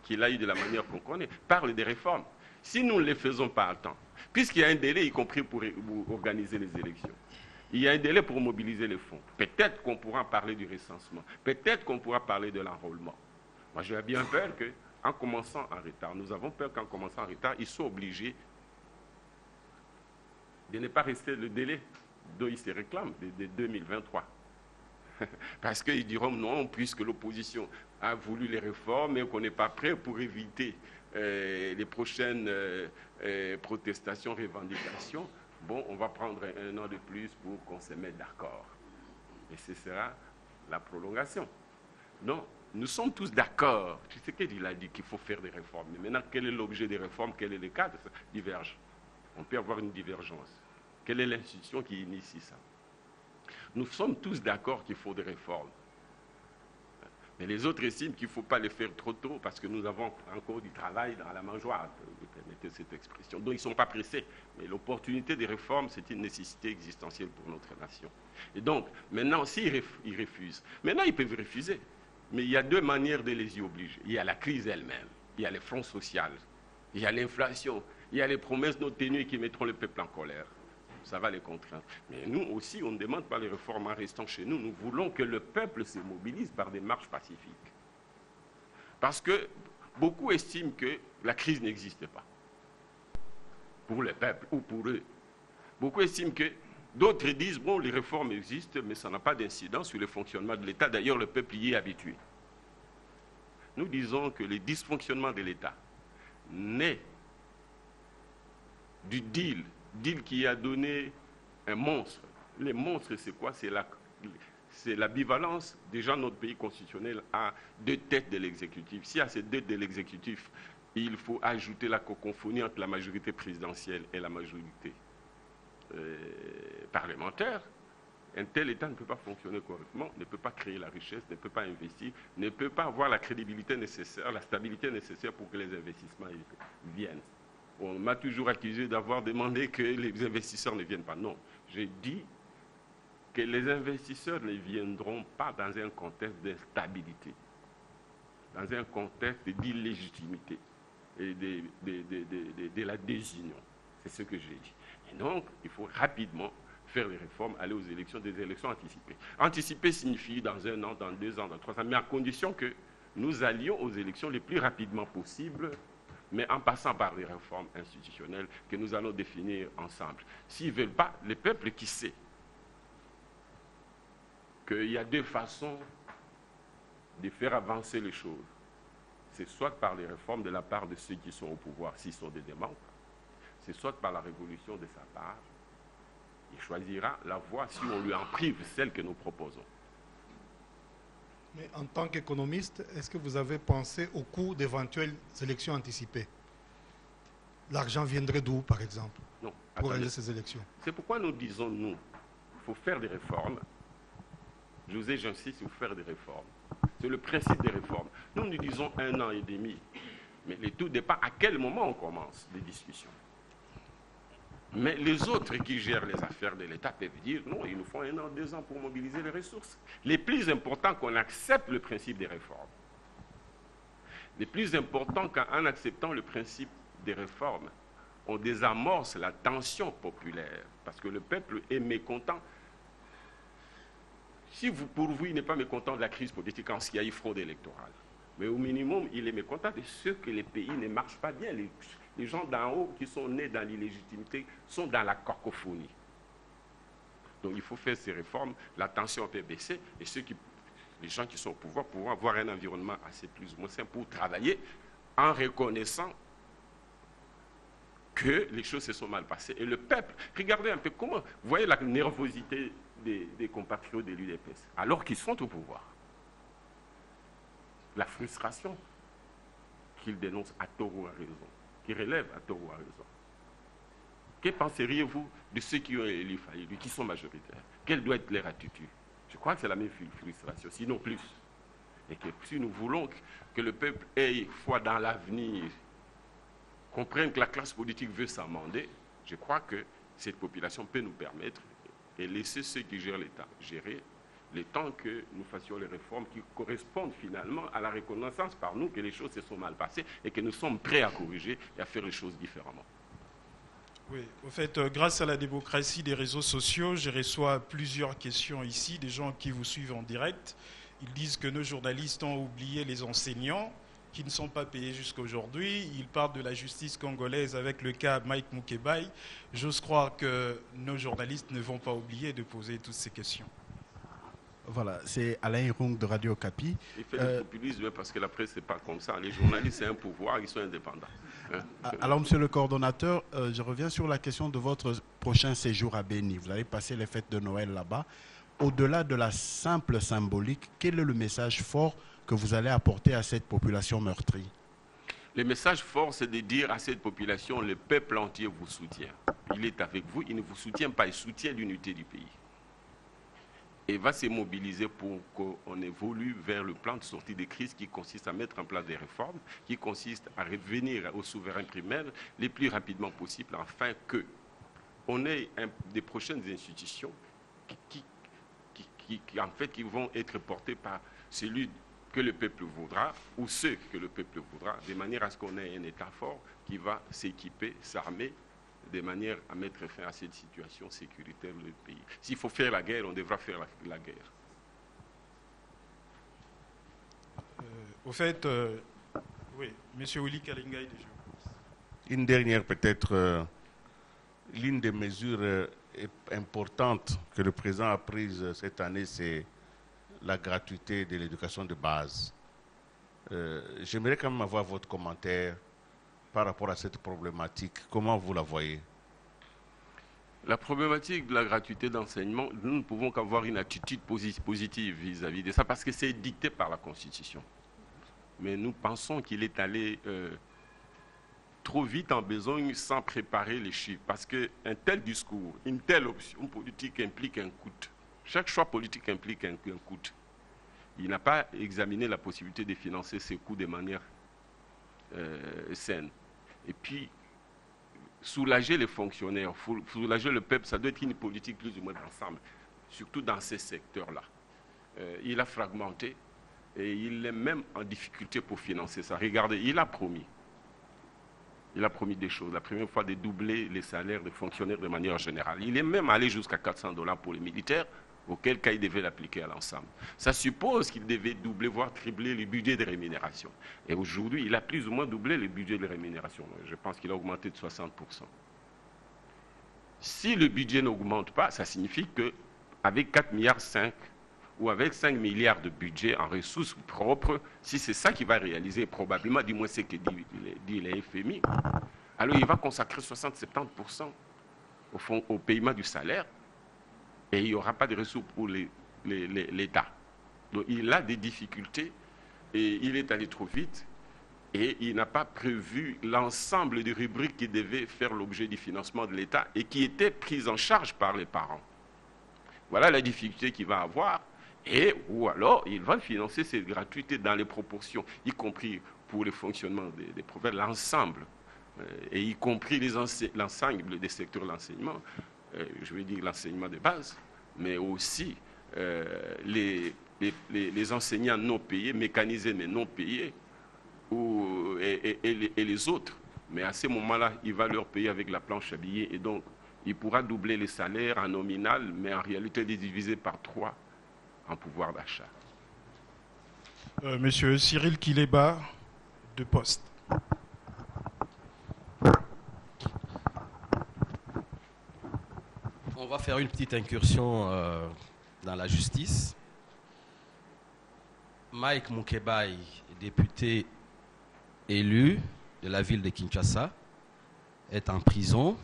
qu'il a eu de la manière qu'on connaît, parle des réformes. Si nous ne les faisons pas à temps, puisqu'il y a un délai, y compris pour organiser les élections, il y a un délai pour mobiliser les fonds. Peut-être qu'on pourra parler du recensement, peut-être qu'on pourra parler de l'enrôlement. Moi, j'ai bien peur qu'en commençant en retard, nous avons peur qu'en commençant en retard, ils soient obligés de ne pas rester le délai dont ils se réclament, de 2023. Parce qu'ils diront non, puisque l'opposition a voulu les réformes et qu'on n'est pas prêt pour éviter les prochaines protestations, revendications, bon, on va prendre 1 an de plus pour qu'on se mette d'accord. Et ce sera la prolongation. Non, nous sommes tous d'accord. Tu sais qu'il a dit qu'il faut faire des réformes. Mais maintenant, quel est l'objet des réformes? Quel est le cadre? Ça diverge. On peut avoir une divergence. Quelle est l'institution qui initie ça? Nous sommes tous d'accord qu'il faut des réformes. Mais les autres estiment qu'il ne faut pas les faire trop tôt parce que nous avons encore du travail dans la mangeoire, vous permettez cette expression. Donc ils ne sont pas pressés. Mais l'opportunité des réformes, c'est une nécessité existentielle pour notre nation. Et donc, maintenant, s'ils refusent, maintenant ils peuvent refuser. Mais il y a deux manières de les y obliger. Il y a la crise elle-même, il y a les fronts sociaux, il y a l'inflation, il y a les promesses non tenues qui mettront le peuple en colère. Ça va les contraindre. Mais nous aussi, on ne demande pas les réformes en restant chez nous. Nous voulons que le peuple se mobilise par des marches pacifiques. Parce que beaucoup estiment que la crise n'existe pas. Pour le peuple ou pour eux. Beaucoup estiment que d'autres disent, bon, les réformes existent, mais ça n'a pas d'incidence sur le fonctionnement de l'État. D'ailleurs, le peuple y est habitué. Nous disons que les dysfonctionnements de l'État naissent du deal qui a donné un monstre. Les monstres, c'est quoi? C'est l'ambivalence. Déjà, notre pays constitutionnel a deux têtes de l'exécutif. Si à ces deux têtes de l'exécutif, il faut ajouter la cacophonie entre la majorité présidentielle et la majorité parlementaire, un tel État ne peut pas fonctionner correctement, ne peut pas créer la richesse, ne peut pas investir, ne peut pas avoir la crédibilité nécessaire, la stabilité nécessaire pour que les investissements viennent. On m'a toujours accusé d'avoir demandé que les investisseurs ne viennent pas. Non, j'ai dit que les investisseurs ne viendront pas dans un contexte d'instabilité, dans un contexte d'illégitimité et de la désunion. C'est ce que j'ai dit. Et donc, il faut rapidement faire les réformes, aller aux élections, des élections anticipées. Anticiper signifie dans 1 an, dans 2 ans, dans 3 ans, mais à condition que nous allions aux élections le plus rapidement possible, mais en passant par les réformes institutionnelles que nous allons définir ensemble. S'ils ne veulent pas, le peuple qui sait qu'il y a deux façons de faire avancer les choses. C'est soit par les réformes de la part de ceux qui sont au pouvoir, s'ils sont des démocrates, c'est soit par la révolution de sa part. Il choisira la voie si on lui en prive celle que nous proposons. Mais en tant qu'économiste, est-ce que vous avez pensé au coût d'éventuelles élections anticipées? L'argent viendrait d'où, par exemple, non, pour aller à ces élections? C'est pourquoi nous disons, nous, il faut faire des réformes. J'insiste, il faut faire des réformes. C'est le principe des réformes. Nous disons 1 an et demi, mais le tout dépend à quel moment on commence les discussions. Mais les autres qui gèrent les affaires de l'État peuvent dire non, il nous faut 1 an, 2 ans pour mobiliser les ressources. Les plus importants qu'on accepte le principe des réformes. Les plus importants qu'en acceptant le principe des réformes, on désamorce la tension populaire. Parce que le peuple est mécontent. Si pour vous, il n'est pas mécontent de la crise politique en ce qu'il y a eu fraude électorale. Mais au minimum, il est mécontent de ce que les pays ne marchent pas bien. Les gens d'en haut qui sont nés dans l'illégitimité sont dans la cacophonie. Donc il faut faire ces réformes, la tension peut baisser et les gens qui sont au pouvoir pourront avoir un environnement assez plus ou moins sain pour travailler en reconnaissant que les choses se sont mal passées. Et le peuple, regardez un peu comment, vous voyez la nervosité des compatriotes de l'UDPS, alors qu'ils sont au pouvoir. La frustration qu'ils dénoncent à tort ou à raison, qui relèvent à tort ou à raison. Que penseriez-vous de ceux qui ont élu Fayulu, qui sont majoritaires? Quelle doit être leur attitude? Je crois que c'est la même frustration, sinon plus. Et que si nous voulons que le peuple ait foi dans l'avenir, comprenne que la classe politique veut s'amender, je crois que cette population peut nous permettre et laisser ceux qui gèrent l'État gérer le temps que nous fassions les réformes qui correspondent finalement à la reconnaissance par nous que les choses se sont mal passées et que nous sommes prêts à corriger et à faire les choses différemment. Oui, au fait, grâce à la démocratie des réseaux sociaux, je reçois plusieurs questions ici, des gens qui vous suivent en direct. Ils disent que nos journalistes ont oublié les enseignants qui ne sont pas payés jusqu'à aujourd'hui. Ils parlent de la justice congolaise avec le cas Mike Mukebai. J'ose croire que nos journalistes ne vont pas oublier de poser toutes ces questions. Voilà, c'est Alain Rung de Radio Okapi. Il fait du populisme parce que la presse, c'est pas comme ça. Les journalistes, c'est un pouvoir, ils sont indépendants. Hein? Alors, monsieur le coordonnateur, je reviens sur la question de votre prochain séjour à Béni. Vous allez passer les fêtes de Noël là-bas. au-delà de la simple symbolique, quel est le message fort que vous allez apporter à cette population meurtrie? Le message fort, c'est de dire à cette population, le peuple entier vous soutient. Il est avec vous, il ne vous soutient pas, il soutient l'unité du pays. Et va se mobiliser pour qu'on évolue vers le plan de sortie de crise qui consiste à mettre en place des réformes, qui consiste à revenir au souverain primaire le plus rapidement possible, afin qu'on ait des prochaines institutions qui vont être portées par celui que le peuple voudra, ou ceux que le peuple voudra, de manière à ce qu'on ait un État fort qui va s'équiper, s'armer, de manière à mettre fin à cette situation sécuritaire du pays. S'il faut faire la guerre, on devra faire la guerre. Au fait, oui, M. Willy Kalingaï déjà. Une dernière peut-être, l'une des mesures importantes que le président a prises cette année, c'est la gratuité de l'éducation de base. J'aimerais quand même avoir votre commentaire par rapport à cette problématique. Comment vous la voyez? La problématique de la gratuité d'enseignement, nous ne pouvons qu'avoir une attitude positive vis-à-vis de ça, parce que c'est dicté par la Constitution. Mais nous pensons qu'il est allé trop vite en besogne sans préparer les chiffres, parce qu'un tel discours, une telle option politique implique un coût. Chaque choix politique implique un coût. Il n'a pas examiné la possibilité de financer ces coûts de manière saine. Et puis, soulager les fonctionnaires, soulager le peuple, ça doit être une politique plus ou moins d'ensemble, surtout dans ces secteurs-là. Il a fragmenté et il est même en difficulté pour financer ça. Regardez, il a promis des choses. La première fois de doubler les salaires des fonctionnaires de manière générale. Il est même allé jusqu'à $400 pour les militaires, auquel cas il devait l'appliquer à l'ensemble. Ça suppose qu'il devait doubler, voire tripler le budget de rémunération. Et aujourd'hui, il a plus ou moins doublé le budget de rémunération. Je pense qu'il a augmenté de 60%. Si le budget n'augmente pas, ça signifie qu'avec 4,5 milliards ou avec 5 milliards de budget en ressources propres, si c'est ça qu'il va réaliser, probablement, du moins c'est ce que dit le FMI, alors il va consacrer 60-70% au paiement du salaire, et il n'y aura pas de ressources pour l'État. Donc il a des difficultés et il est allé trop vite et il n'a pas prévu l'ensemble des rubriques qui devaient faire l'objet du financement de l'État et qui étaient prises en charge par les parents. Voilà la difficulté qu'il va avoir. Ou alors il va financer cette gratuité dans les proportions, y compris pour le fonctionnement des professeurs, l'ensemble, et y compris l'ensemble des secteurs de l'enseignement. Je veux dire l'enseignement de base, mais aussi les enseignants non payés, mécanisés mais non payés, et les autres. Mais à ce moment-là, il va leur payer avec la planche à billets, et donc il pourra doubler les salaires en nominal, mais en réalité les diviser par 3 en pouvoir d'achat. Monsieur Cyril Kileba, de Poste. On va faire une petite incursion dans la justice. Mike Mukebai, député élu de la ville de Kinshasa, est en prison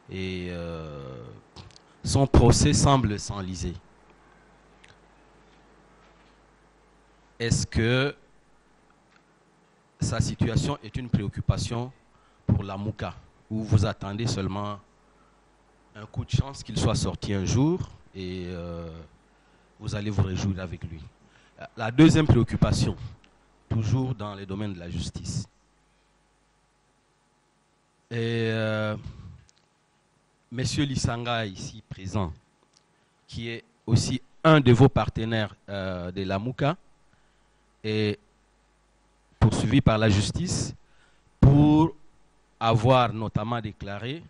et son procès semble s'enliser. Est-ce que sa situation est une préoccupation pour la Mouka, ou vous attendez seulement un coup de chance qu'il soit sorti un jour et vous allez vous réjouir avec lui? La deuxième préoccupation, toujours dans les domaines de la justice. Et Monsieur Lisanga, ici présent, qui est aussi un de vos partenaires de la Mouka, est poursuivi par la justice pour avoir notamment déclaré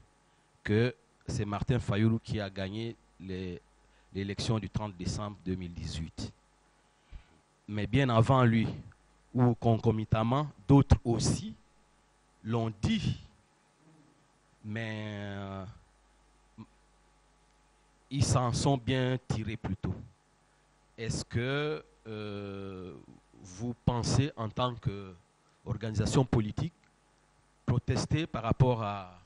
que c'est Martin Fayulu qui a gagné l'élection du 30 décembre 2018. Mais bien avant lui, ou concomitamment, d'autres aussi l'ont dit, mais ils s'en sont bien tirés plus tôt. Est-ce que vous pensez, en tant qu'organisation politique, protester par rapport à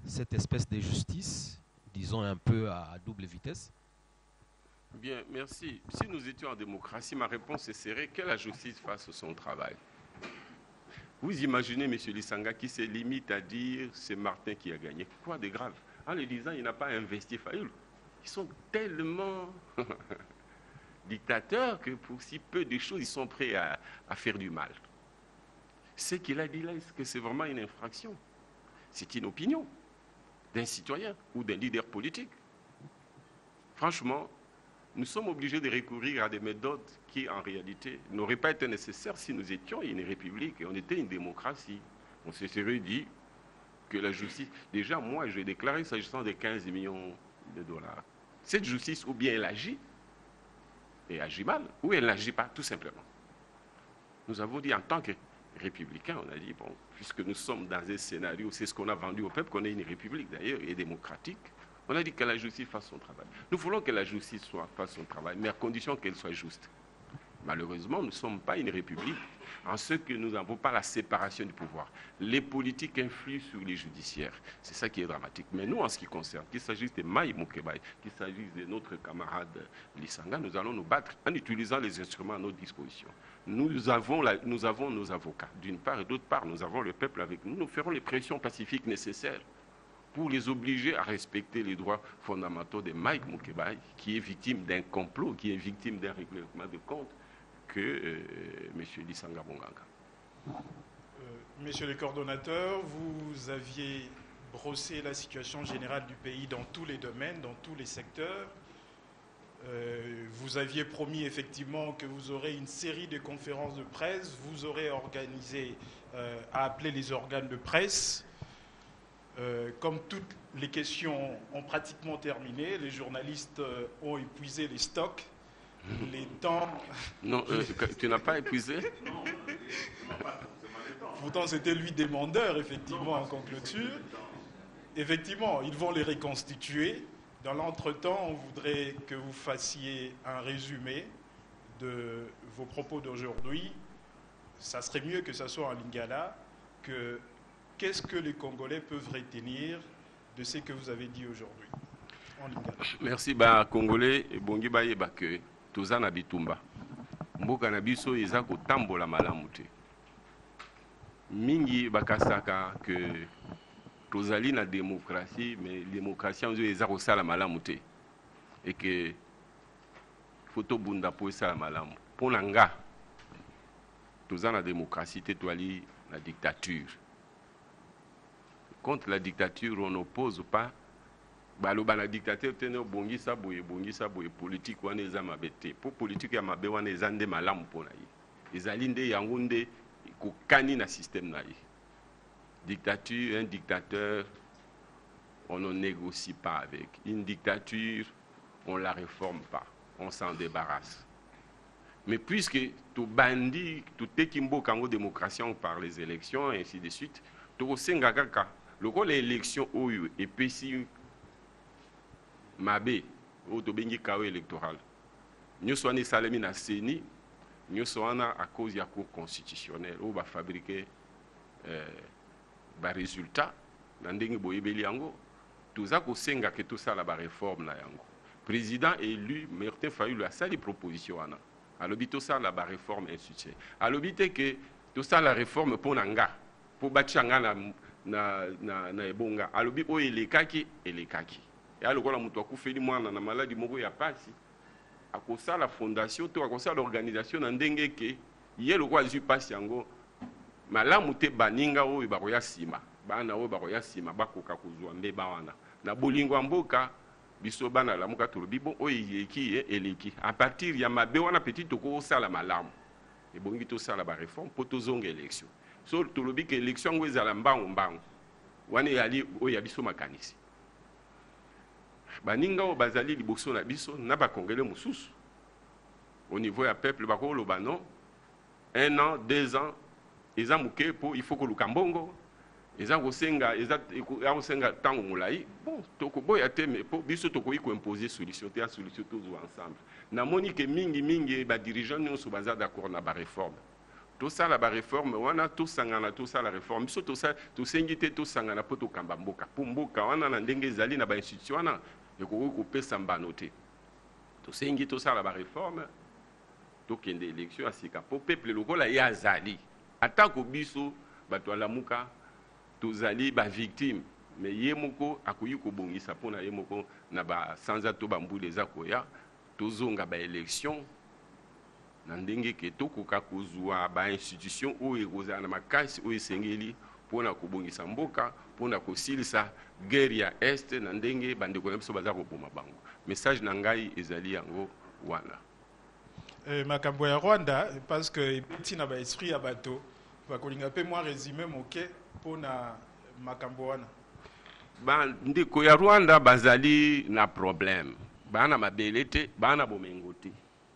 cette espèce de justice, disons un peu à double vitesse? Bien, merci. Si nous étions en démocratie, ma réponse serait que la justice fasse son travail. Vous imaginez M. Lisanga qui se limite à dire c'est Martin qui a gagné. Quoi de grave? En le disant, il n'a pas investi Fayoul. Ils sont tellement dictateurs que pour si peu de choses, ils sont prêts à faire du mal. Ce qu'il a dit là, est-ce que c'est vraiment une infraction? C'est une opinion d'un citoyen ou d'un leader politique. Franchement, nous sommes obligés de recourir à des méthodes qui, en réalité, n'auraient pas été nécessaires si nous étions une république et on était une démocratie. On se serait dit que la justice... Déjà, moi, j'ai déclaré, s'agissant des 15 millions de dollars, cette justice, ou bien elle agit, et agit mal, ou elle n'agit pas, tout simplement. Nous avons dit, en tant que républicains, on a dit, bon, puisque nous sommes dans un scénario, c'est ce qu'on a vendu au peuple, qu'on est une république d'ailleurs, et démocratique, on a dit que la justice fasse son travail. Nous voulons que la justice fasse son travail, mais à condition qu'elle soit juste. Malheureusement, nous ne sommes pas une république en ce que nous n'avons pas la séparation du pouvoir. Les politiques influent sur les judiciaires. C'est ça qui est dramatique. Mais nous, en ce qui concerne, qu'il s'agisse de Maï Moukebaï, qu'il s'agisse de notre camarade Lisanga, nous allons nous battre en utilisant les instruments à notre disposition. Nous avons nos avocats, d'une part, et d'autre part, nous avons le peuple avec nous. Nous ferons les pressions pacifiques nécessaires pour les obliger à respecter les droits fondamentaux de Mike Moukebaï, qui est victime d'un complot, qui est victime d'un règlement de compte que M. Lisanga Bonganga. Monsieur le coordonnateur, vous aviez brossé la situation générale du pays dans tous les domaines, dans tous les secteurs. Vous aviez promis effectivement que vous aurez une série de conférences de presse, vous aurez organisé à appeler les organes de presse. Comme toutes les questions ont pratiquement terminé, les journalistes ont épuisé les stocks, les temps... Non, tu n'as pas épuisé? Non. Pourtant, c'était lui demandeur, effectivement, en conclusion. Effectivement, ils vont les reconstituer. Dans l'entretemps, on voudrait que vous fassiez un résumé de vos propos d'aujourd'hui. Ça serait mieux que ça soit en lingala que... Qu'est-ce que les Congolais peuvent retenir de ce que vous avez dit aujourd'hui? Merci, Congolais. Bongi bayeba que toza na bitumba. Mboka na biso eza kotambola malamu te. Mingi bakasaka que tozali na démocratie, mais démocratie en eza kosala malamu te. Et que photo bunda po esala malamu. Pona nga toza na démocratie te toali na dictature. Contre la dictature, on n'oppose pas. La dictature, bongisa boye politique wana eza mabete. Pour politique ya mabe wana eza nde malamu pona yi. Ezali nde yango nde kokani na système na yi. Dictature, un dictateur, on ne négocie pas avec. Une dictature, on la réforme pas. On s'en débarrasse. Mais puisque tout bandit, tout ekimbo kango démocratie par les élections et ainsi de suite, tout senga kaka. Le rôle de l'élection est péci mabe au tobengi kawe électoral. Nous sommes salami na seni, nous sommes à cause de la cour constitutionnelle où va fabriquer résultat. Nandenge boyebeli yango, tout ça ko senga que tout ça la réforme na yango. Président élu Martin Fayoul a sali proposition ana. À l'obité ça la réforme institutionnelle. À l'obité que tout ça la réforme pour nanga, pour bachanga na ebonga alobi oyo elekaki ya lokola mutu akufeli mwana na maladi moko ya pasi akosala fondation to akosala organisation na ndenge ke ye lokola azwi pasi yango malamu te baninga oyo bakoya nsima bana oyo bakoya nsima bakoka kozwa mbeba wana na bolingo ya mboka biso bana lamuka tolobi bon oyo eleki à partir ya mabe wana petit tokosala malamu ebongi tosala bareforme mpo tozonga élection. So tolobi que l'élection ngo ezala mbango wana yali oyo biso makanisi baninga o bazali liboso na biso na ba congolais mususu au niveau ya peuple bakoloba non 1 an 2 ans eza muke po il faut que lukambongo eza kosenga tango molai bon tokoboya te mais po biso tokoki ko imposer solution te ya solution tous ensemble na moni que mingi ba dirigeants nyonso baza d'accord na ba réforme. Tout ça la réforme, on a tout ça la réforme. Tout ça, tout s'engiter, tout ça na poto kambamboka. Pour mboka, on a ndenge zali na ba institution na, et qu'on peut s'embanoter. tosengi tosala baréforme tokende élection ya sika mpo peuple lokola ye azali atako biso bato ya lamuka tozali bavictime me ye moko akoki kobongisa mpona ye moko na basanza to bambula eza koya tozonga baélection na ndenge ke tokoka kozwa bainstitution oyo ekozala na makasi oyo esengeli mpona kobongisa mboka mpona kosilisa guerre ya este na ndenge bandeko na biso baza koboma bango message na ngai ezali yango wana. Makambo ya Rwanda parce que petit na ba esprit ya bato bakolinga pe moi résumé moke mpona makambo wana. Bandeko ya Rwanda bazali na problème bana mabele te bana bomengo te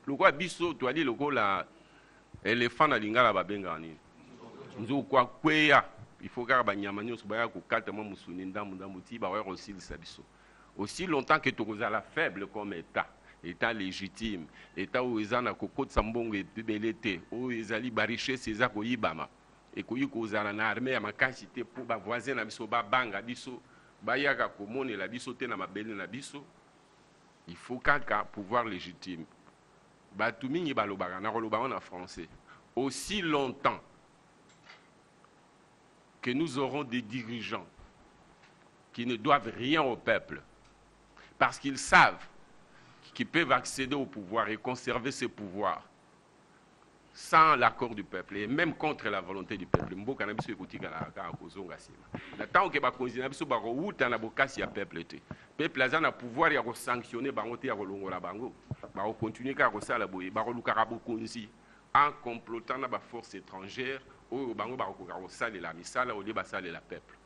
lokwa biso toali lokola éléphant na lingala babenga nini nzokwa kweya il faut kaka banyama nyonso baya kokata mwa musuni ndambu ti baoya kosilisa biso aussi longtemps que tokozala faible comme état légitime état oyo eza na kokotisa mbongo ebele te oyo ezali barichesse eza koyibama ekoki kozala na armée ya makasi te mpo bavoisin na biso babanga biso bayaka komonela biso te na mabele na biso. Il faut kaka pouvoir légitime bato mingi balobaka na koloba en français aussi longtemps que nous aurons des dirigeants qui ne doivent rien au peuple parce qu'ils savent qu'ils peuvent accéder au pouvoir et conserver ce pouvoir sans l'accord du peuple et même contre la volonté du peuple. Mboka na biso ekotika na kaka kozonga sima. Na tant que bakonzi na biso bako wuta na bokasi ya peuple te. Peuple aza na pouvoir ya ko sanctionner bango te ya kolongola bango. Bako continuer ka ko sala boye bako lukaka bokonzi en complotant na ba force étrangère oyo bango bako ko sala la misala au lieu ba sala la peuple.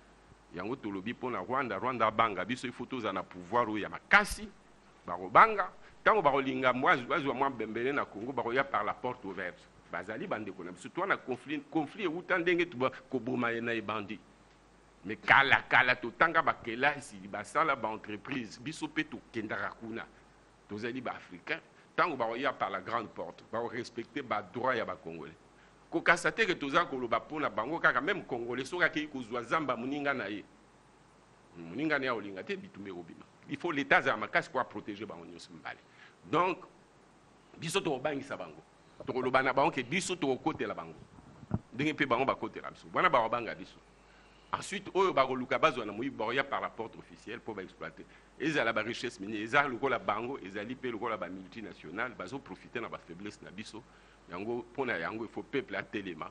Yango tolobi pona Rwanda banga biso il faut toza na pouvoir oyo ya makasi bako banga tango bako linga mwazi mwa bembele na Congo bako ya par la porte ouverte. Bazali bandeko na biso to na conflit euta ndenge tuba koboma na ebandi mais kala totanga bakelasi basala ba entreprise biso pe tokendaka kuna tozali ba africain tango baoya par la grande porte ba respecter ba droit ya ba congolais kokasa te ke toza koloba pona bango kaka même congolais soka ke kozwa zamba muninga na ye muninga na ya olinga te bitumbe obima il faut l'état za makasi pour protéger bango nyonso mbale donc biso to bangisa bango tokoloba na bango ke biso tokokotela bango ndenge mpe bango bakotela biso wana bakobanga biso ensuite oyo bakoluka bazwa na moyibi bakoya par la porte officielle mpo baexploite ezala barichesse minière eza lokola bango ezali mpe lokola bamultinationale bazoprofite na bafaiblesse na biso yango mpona yango ifo peuple atelema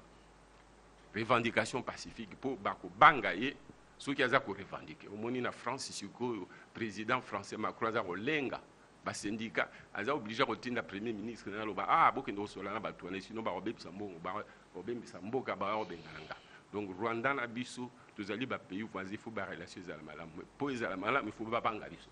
revendication pacifique mpo bakobanga ye soki aza korevendike omoni na france sikoyo président français Macron aza kolenga basyndicat aza obligé kotinda premier ministre na loba bokende kosola na bato wana sino bakobebisa mbongo bakobebisa mboka bakobengana. Donc Rwanda na biso tozali ba pays voisin faut ba relation ezala malamu po ezala malamu il faut babanga biso.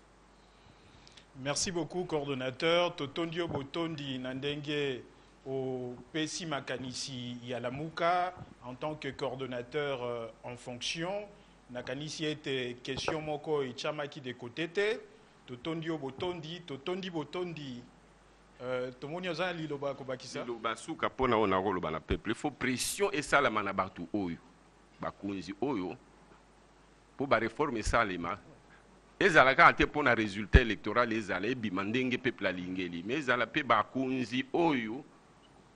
Merci beaucoup coordonnateur Totondio Botondi na ndenge au PC Makanisi ya Lamuka en tant que coordonnateur en fonction nakanisi était question moko ichamaki de côté te Totondio Botondi tomoni oza liloba kobakisa liloba suka pona ona koloba na peuple il faut pression esalama na bato oyo bakonzi oyo po ba réforme esalema ezalaka te pona résultat électoral ezala ebima ndenge peuple alingeli mais ezala pe bakonzi oyo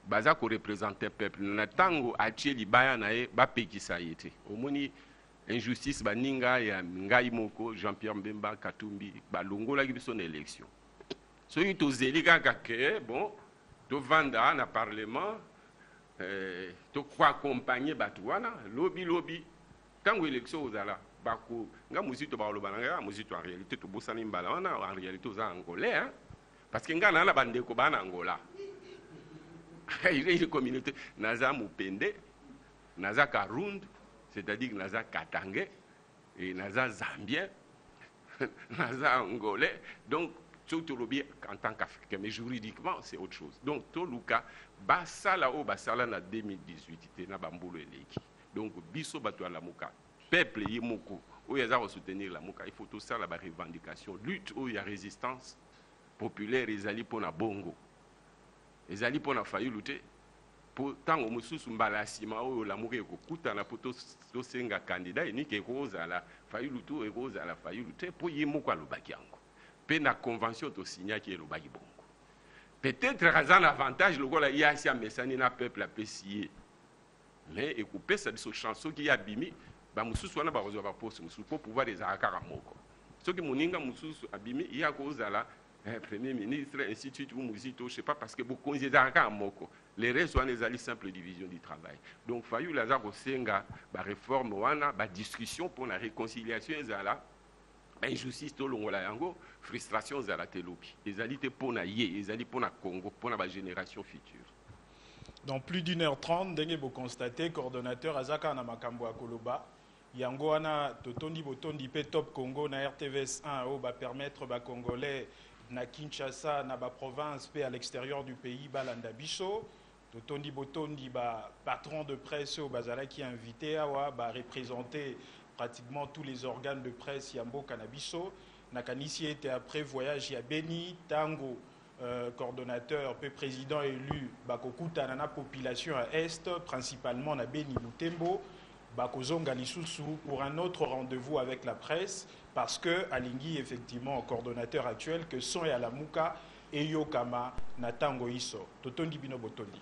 baza ko représenter peuple na tango atie libaya na ye bapekisa ye te omoni injustice baninga ya ngai moko Jean-Pierre Mbemba Katumbi balongolaki biso na élection soki tozeli kaka ke bon tovanda na parlement tokoaccompagne bato wana lobi ntango élection ozala bako nga mozito bakoloba na nga mozito en réalité tobosani mbala wana en réalité oza angolais parce que nga na bandeko bana Angola il communauté naza mupende naza Karund c'est-à-dire que naza Katangais et naza Zambien naza angolais donc surtout en tant qu'Africain mais juridiquement c'est autre chose donc toluka basala o basala na 2018 na bambolo eleki donc biso bato la muka peuple yemoko o yaza ko soutenir la muka il faut tout ça la revendication lutte o ya résistance populaire ezali pona bongo ezali pona fayulu te po tango mosusu mbala asima oyo la muka ekokutana po to senga candidat enike ekozala fayulu te po yemoko alobaki yango pe na convention to signaki elobaki bongo peut-être raza un avantage lokola ya si amesani na peuple apprécié. Mais écoutez ça de ce chanson qui a bimi ba mususu wana ba kozwa ba poste mususu pour pouvoir les akara moko. Ce qui moninga mususu abimi ya kozala premier ministre institut ou muzito je sais pas parce que beaucoup les akara moko. Les restes sont des simples divisions du travail. Donc fayu laza ko senga ba réforme wana ba discussion pour la réconciliation ezala injustice to longola yango frustration ezala telobi. Ezali te pona ye, ezali pona Congo, pona ba génération future. Dans plus d'1h30, ndenge vous constatez, coordonnateur Azaka na makambo Koloba, yango wana totondi botondi pe Top Congo na RTVS 1 va permettre ba Congolais na Kinshasa na ba province pe à l'extérieur du pays balanda biso. Totondi botondi ba patron de presse au bazala qui invité à ba représenter pratiquement tous les organes de presse yambo canabiso. Nakanisi était après voyage à Beni, Tango. Coordonnateur, puis président élu, Bakokuta na population à Est, principalement na Beni Mutembo, Bakozonga Lisusu pour un autre rendez-vous avec la presse, parce que Alingi, effectivement, coordonnateur actuel, que son et à la Mouka et Yokama na Tango Iso. Totondi Bino Botondi.